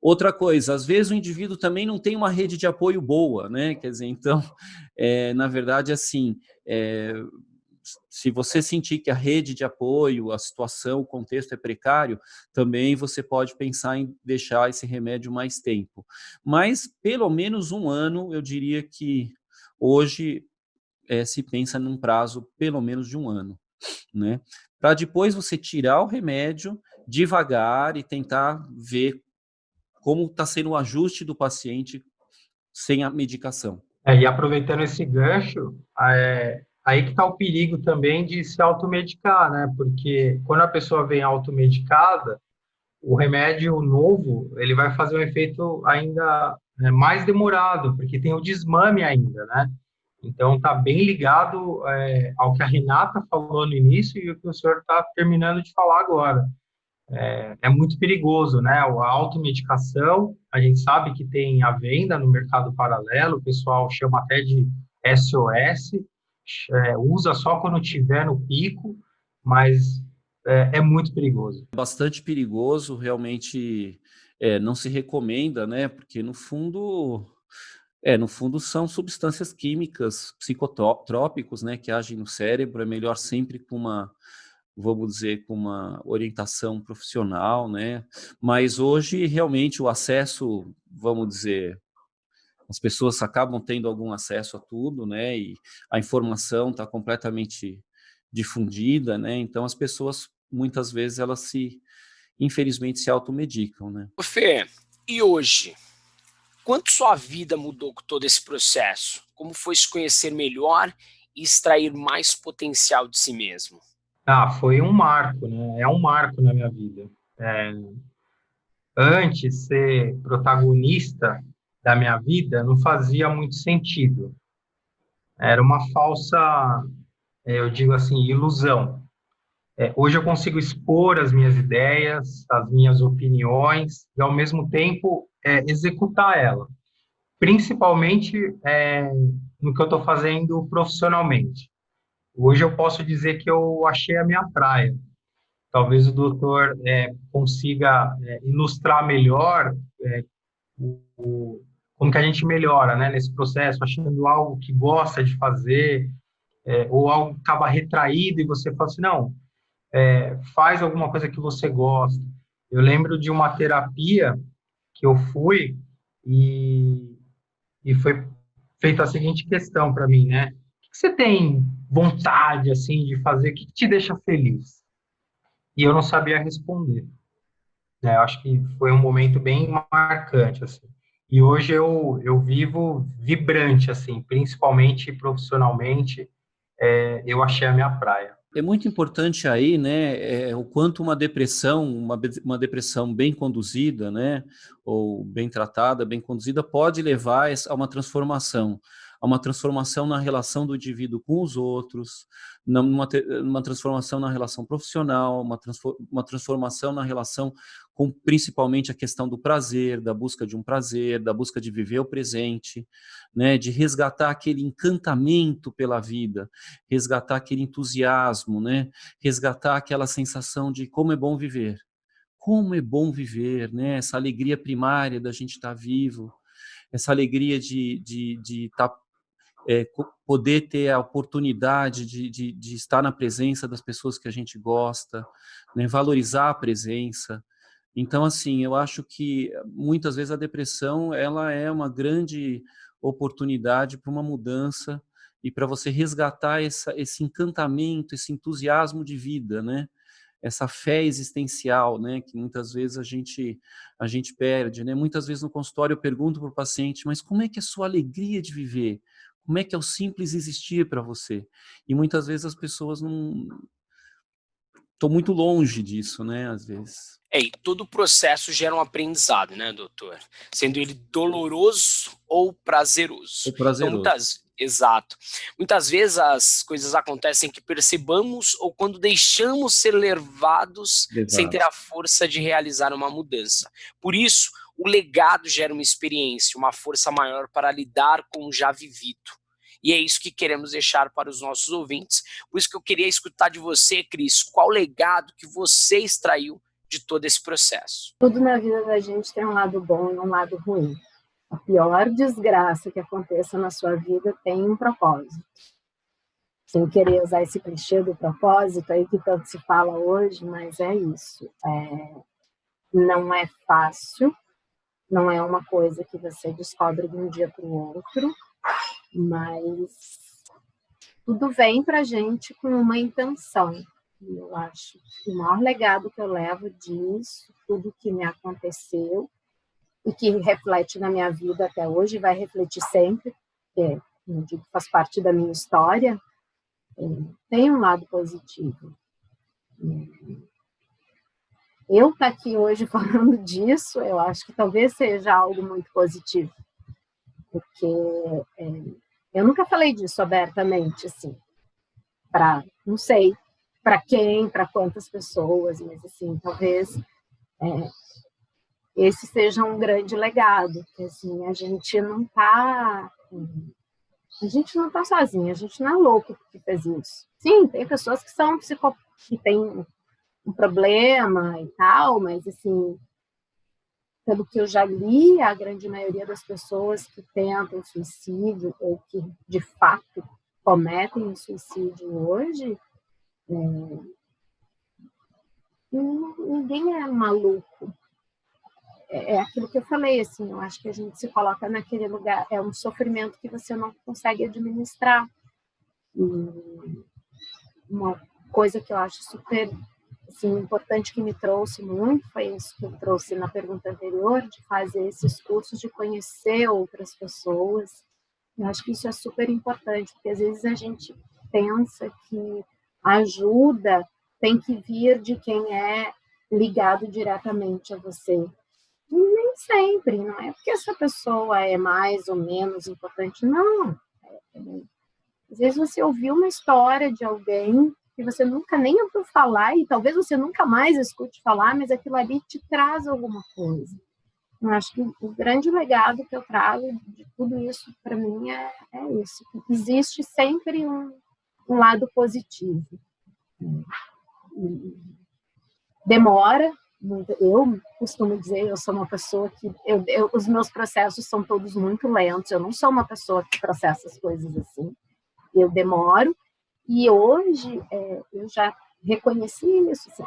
Outra coisa, às vezes o indivíduo também não tem uma rede de apoio boa, né? Quer dizer, então, na verdade, assim, se você sentir que a rede de apoio, a situação, o contexto é precário, também você pode pensar em deixar esse remédio mais tempo. Mas, pelo menos 1 ano, eu diria que hoje se pensa num prazo pelo menos de 1 ano, né? Para depois você tirar o remédio devagar e tentar ver como está sendo o ajuste do paciente sem a medicação. E aproveitando esse gancho, aí que está o perigo também de se automedicar, né? Porque quando a pessoa vem automedicada, o remédio novo, ele vai fazer um efeito ainda mais demorado, porque tem o desmame ainda, né? Então, está bem ligado ao que a Renata falou no início e o que o senhor está terminando de falar agora. É muito perigoso, né? A automedicação, a gente sabe que tem a venda no mercado paralelo, o pessoal chama até de SOS, usa só quando tiver no pico, mas é muito perigoso. Bastante perigoso, realmente não se recomenda, né? Porque no fundo são substâncias químicas, psicotrópicos, né, que agem no cérebro. É melhor sempre com uma orientação profissional, né? Mas hoje, realmente, o acesso, vamos dizer, as pessoas acabam tendo algum acesso a tudo, né? E a informação está completamente difundida, né? Então, as pessoas, muitas vezes, infelizmente, se automedicam, né? Fê, e hoje? Quanto sua vida mudou com todo esse processo? Como foi se conhecer melhor e extrair mais potencial de si mesmo? Foi um marco, né? É um marco na minha vida. Antes, ser protagonista da minha vida não fazia muito sentido. Era uma falsa, eu digo assim, ilusão. Hoje eu consigo expor as minhas ideias, as minhas opiniões, e ao mesmo tempo executar ela. Principalmente no que eu estou fazendo profissionalmente. Hoje eu posso dizer que eu achei a minha praia. Talvez o doutor consiga ilustrar melhor como que a gente melhora, né, nesse processo, achando algo que gosta de fazer, ou algo que estava retraído e você fala assim, não, faz alguma coisa que você gosta. Eu lembro de uma terapia que eu fui e foi feita a seguinte questão para mim, né? O que você tem vontade, assim, de fazer? O que te deixa feliz? E eu não sabia responder. Eu acho que foi um momento bem marcante, assim. E hoje eu vivo vibrante, assim, principalmente profissionalmente, eu achei a minha praia. É muito importante aí, né, o quanto uma depressão bem conduzida, né, ou bem tratada, bem conduzida, pode levar a uma transformação na relação do indivíduo com os outros, uma transformação na relação profissional, uma transformação na relação com principalmente a questão do prazer, da busca de um prazer, da busca de viver o presente, né, de resgatar aquele encantamento pela vida, resgatar aquele entusiasmo, né? Resgatar aquela sensação de como é bom viver. Como é bom viver, né? Essa alegria primária da gente estar vivo, essa alegria de poder ter a oportunidade de estar na presença das pessoas que a gente gosta, né? Valorizar a presença. Então, assim, eu acho que muitas vezes a depressão ela é uma grande oportunidade para uma mudança e para você resgatar esse encantamento, esse entusiasmo de vida, né? Essa fé existencial, né? Que muitas vezes a gente perde, né? Muitas vezes no consultório eu pergunto para o paciente, mas como é que é a sua alegria de viver? Como é que é o simples existir para você? E muitas vezes as pessoas não estão muito longe disso, né? Às vezes. E todo processo gera um aprendizado, né, doutor? Sendo ele doloroso ou prazeroso. É Então, prazeroso. exato. Muitas vezes as coisas acontecem que percebamos ou quando deixamos ser levados sem ter Exato. a força de realizar uma mudança. Por isso, o legado gera uma experiência, uma força maior para lidar com o já vivido. E é isso que queremos deixar para os nossos ouvintes. Por isso que eu queria escutar de você, Cris, qual legado que você extraiu de todo esse processo? Tudo na vida da gente tem um lado bom e um lado ruim. A pior desgraça que aconteça na sua vida tem um propósito. Sem querer usar esse clichê do propósito aí que tanto se fala hoje, mas é isso. Não é fácil, não é uma coisa que você descobre de um dia para o outro, mas tudo vem para a gente com uma intenção. E eu acho que o maior legado que eu levo disso, tudo que me aconteceu e que reflete na minha vida até hoje, vai refletir sempre, porque não digo que faz parte da minha história, tem um lado positivo. Eu estar aqui hoje falando disso, eu acho que talvez seja algo muito positivo, porque eu nunca falei disso abertamente, assim, não sei para quem, para quantas pessoas, mas assim, talvez esse seja um grande legado, que assim, a gente não está sozinha, a gente não é louco que fez isso. Sim, tem pessoas que são que têm um problema e tal, mas assim, pelo que eu já li, a grande maioria das pessoas que tentam suicídio ou que de fato cometem o suicídio hoje, ninguém é maluco. É aquilo que eu falei, assim, eu acho que a gente se coloca naquele lugar, é um sofrimento que você não consegue administrar. E uma coisa que eu acho super assim, importante que me trouxe muito foi isso que eu trouxe na pergunta anterior, de fazer esses cursos, de conhecer outras pessoas. Eu acho que isso é super importante, porque às vezes a gente pensa que a ajuda tem que vir de quem é ligado diretamente a você. E nem sempre, não é porque essa pessoa é mais ou menos importante, não. Às vezes você ouviu uma história de alguém que você nunca nem ouviu falar e talvez você nunca mais escute falar, mas aquilo ali te traz alguma coisa. Eu acho que o grande legado que eu trago de tudo isso para mim é isso. Existe sempre um lado positivo. Demora. Eu costumo dizer, eu sou uma pessoa que os meus processos são todos muito lentos. Eu não sou uma pessoa que processa as coisas assim. Eu demoro. E hoje eu já reconheci isso. Assim,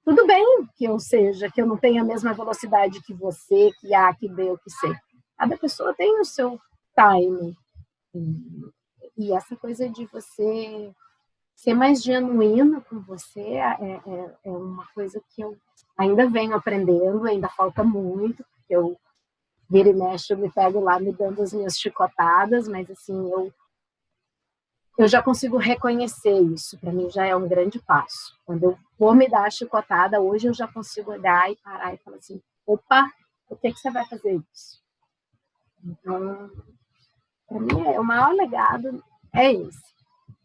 tudo bem que eu não tenha a mesma velocidade que você, que A, que B, ou que C. Cada pessoa tem o seu time. E essa coisa de você ser mais genuíno com você é uma coisa que eu ainda venho aprendendo, ainda falta muito, porque eu vira e mexe, eu me pego lá me dando as minhas chicotadas, mas assim, eu já consigo reconhecer isso, para mim já é um grande passo. Quando eu vou me dar a chicotada, hoje eu já consigo olhar e parar e falar assim, opa, por que você vai fazer isso? Então, para mim, o maior legado é esse.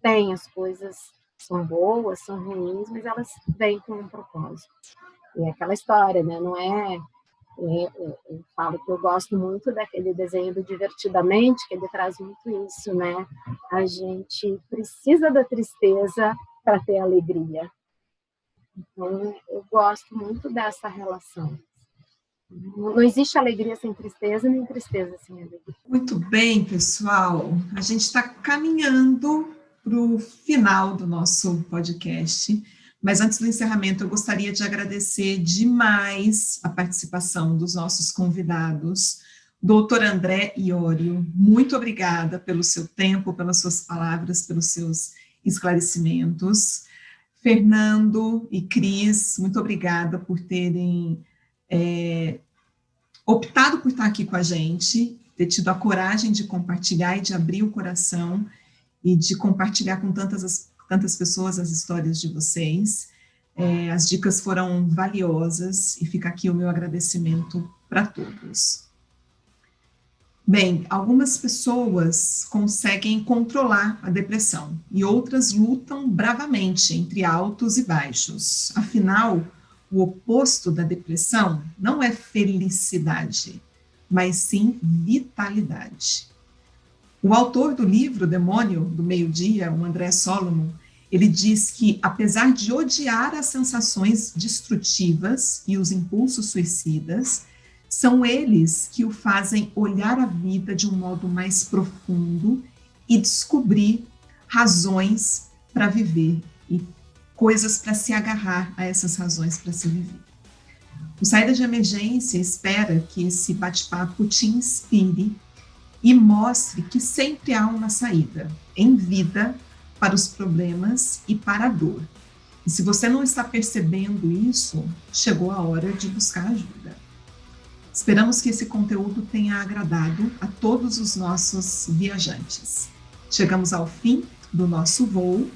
Tem as coisas, são boas, são ruins, mas elas vêm com um propósito. E é aquela história, né? Não é... Eu falo que eu gosto muito daquele desenho do Divertidamente, que ele traz muito isso, né? A gente precisa da tristeza para ter alegria. Então, eu gosto muito dessa relação. Não existe alegria sem tristeza, nem tristeza sem alegria. Muito bem, pessoal. A gente está caminhando para o final do nosso podcast. Mas antes do encerramento, eu gostaria de agradecer demais a participação dos nossos convidados. Doutor André Iorio, muito obrigada pelo seu tempo, pelas suas palavras, pelos seus esclarecimentos. Fernando e Cris, muito obrigada por terem optado por estar aqui com a gente, ter tido a coragem de compartilhar e de abrir o coração e de compartilhar com tantas pessoas as histórias de vocês. As dicas foram valiosas e fica aqui o meu agradecimento para todos. Bem, algumas pessoas conseguem controlar a depressão e outras lutam bravamente entre altos e baixos. Afinal, o oposto da depressão não é felicidade, mas sim vitalidade. O autor do livro Demônio do Meio-Dia, o André Solomon, ele diz que, apesar de odiar as sensações destrutivas e os impulsos suicidas, são eles que o fazem olhar a vida de um modo mais profundo e descobrir razões para viver e coisas para se agarrar a essas razões para se viver. O Saída de Emergência espera que esse bate-papo te inspire e mostre que sempre há uma saída em vida para os problemas e para a dor. E se você não está percebendo isso, chegou a hora de buscar ajuda. Esperamos que esse conteúdo tenha agradado a todos os nossos viajantes. Chegamos ao fim do nosso voo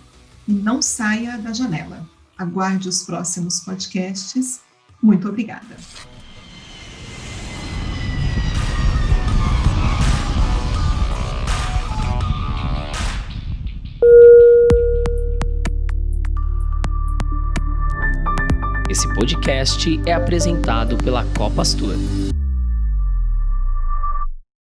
e não saia da janela. Aguarde os próximos podcasts. Muito obrigada. Esse podcast é apresentado pela Copastor.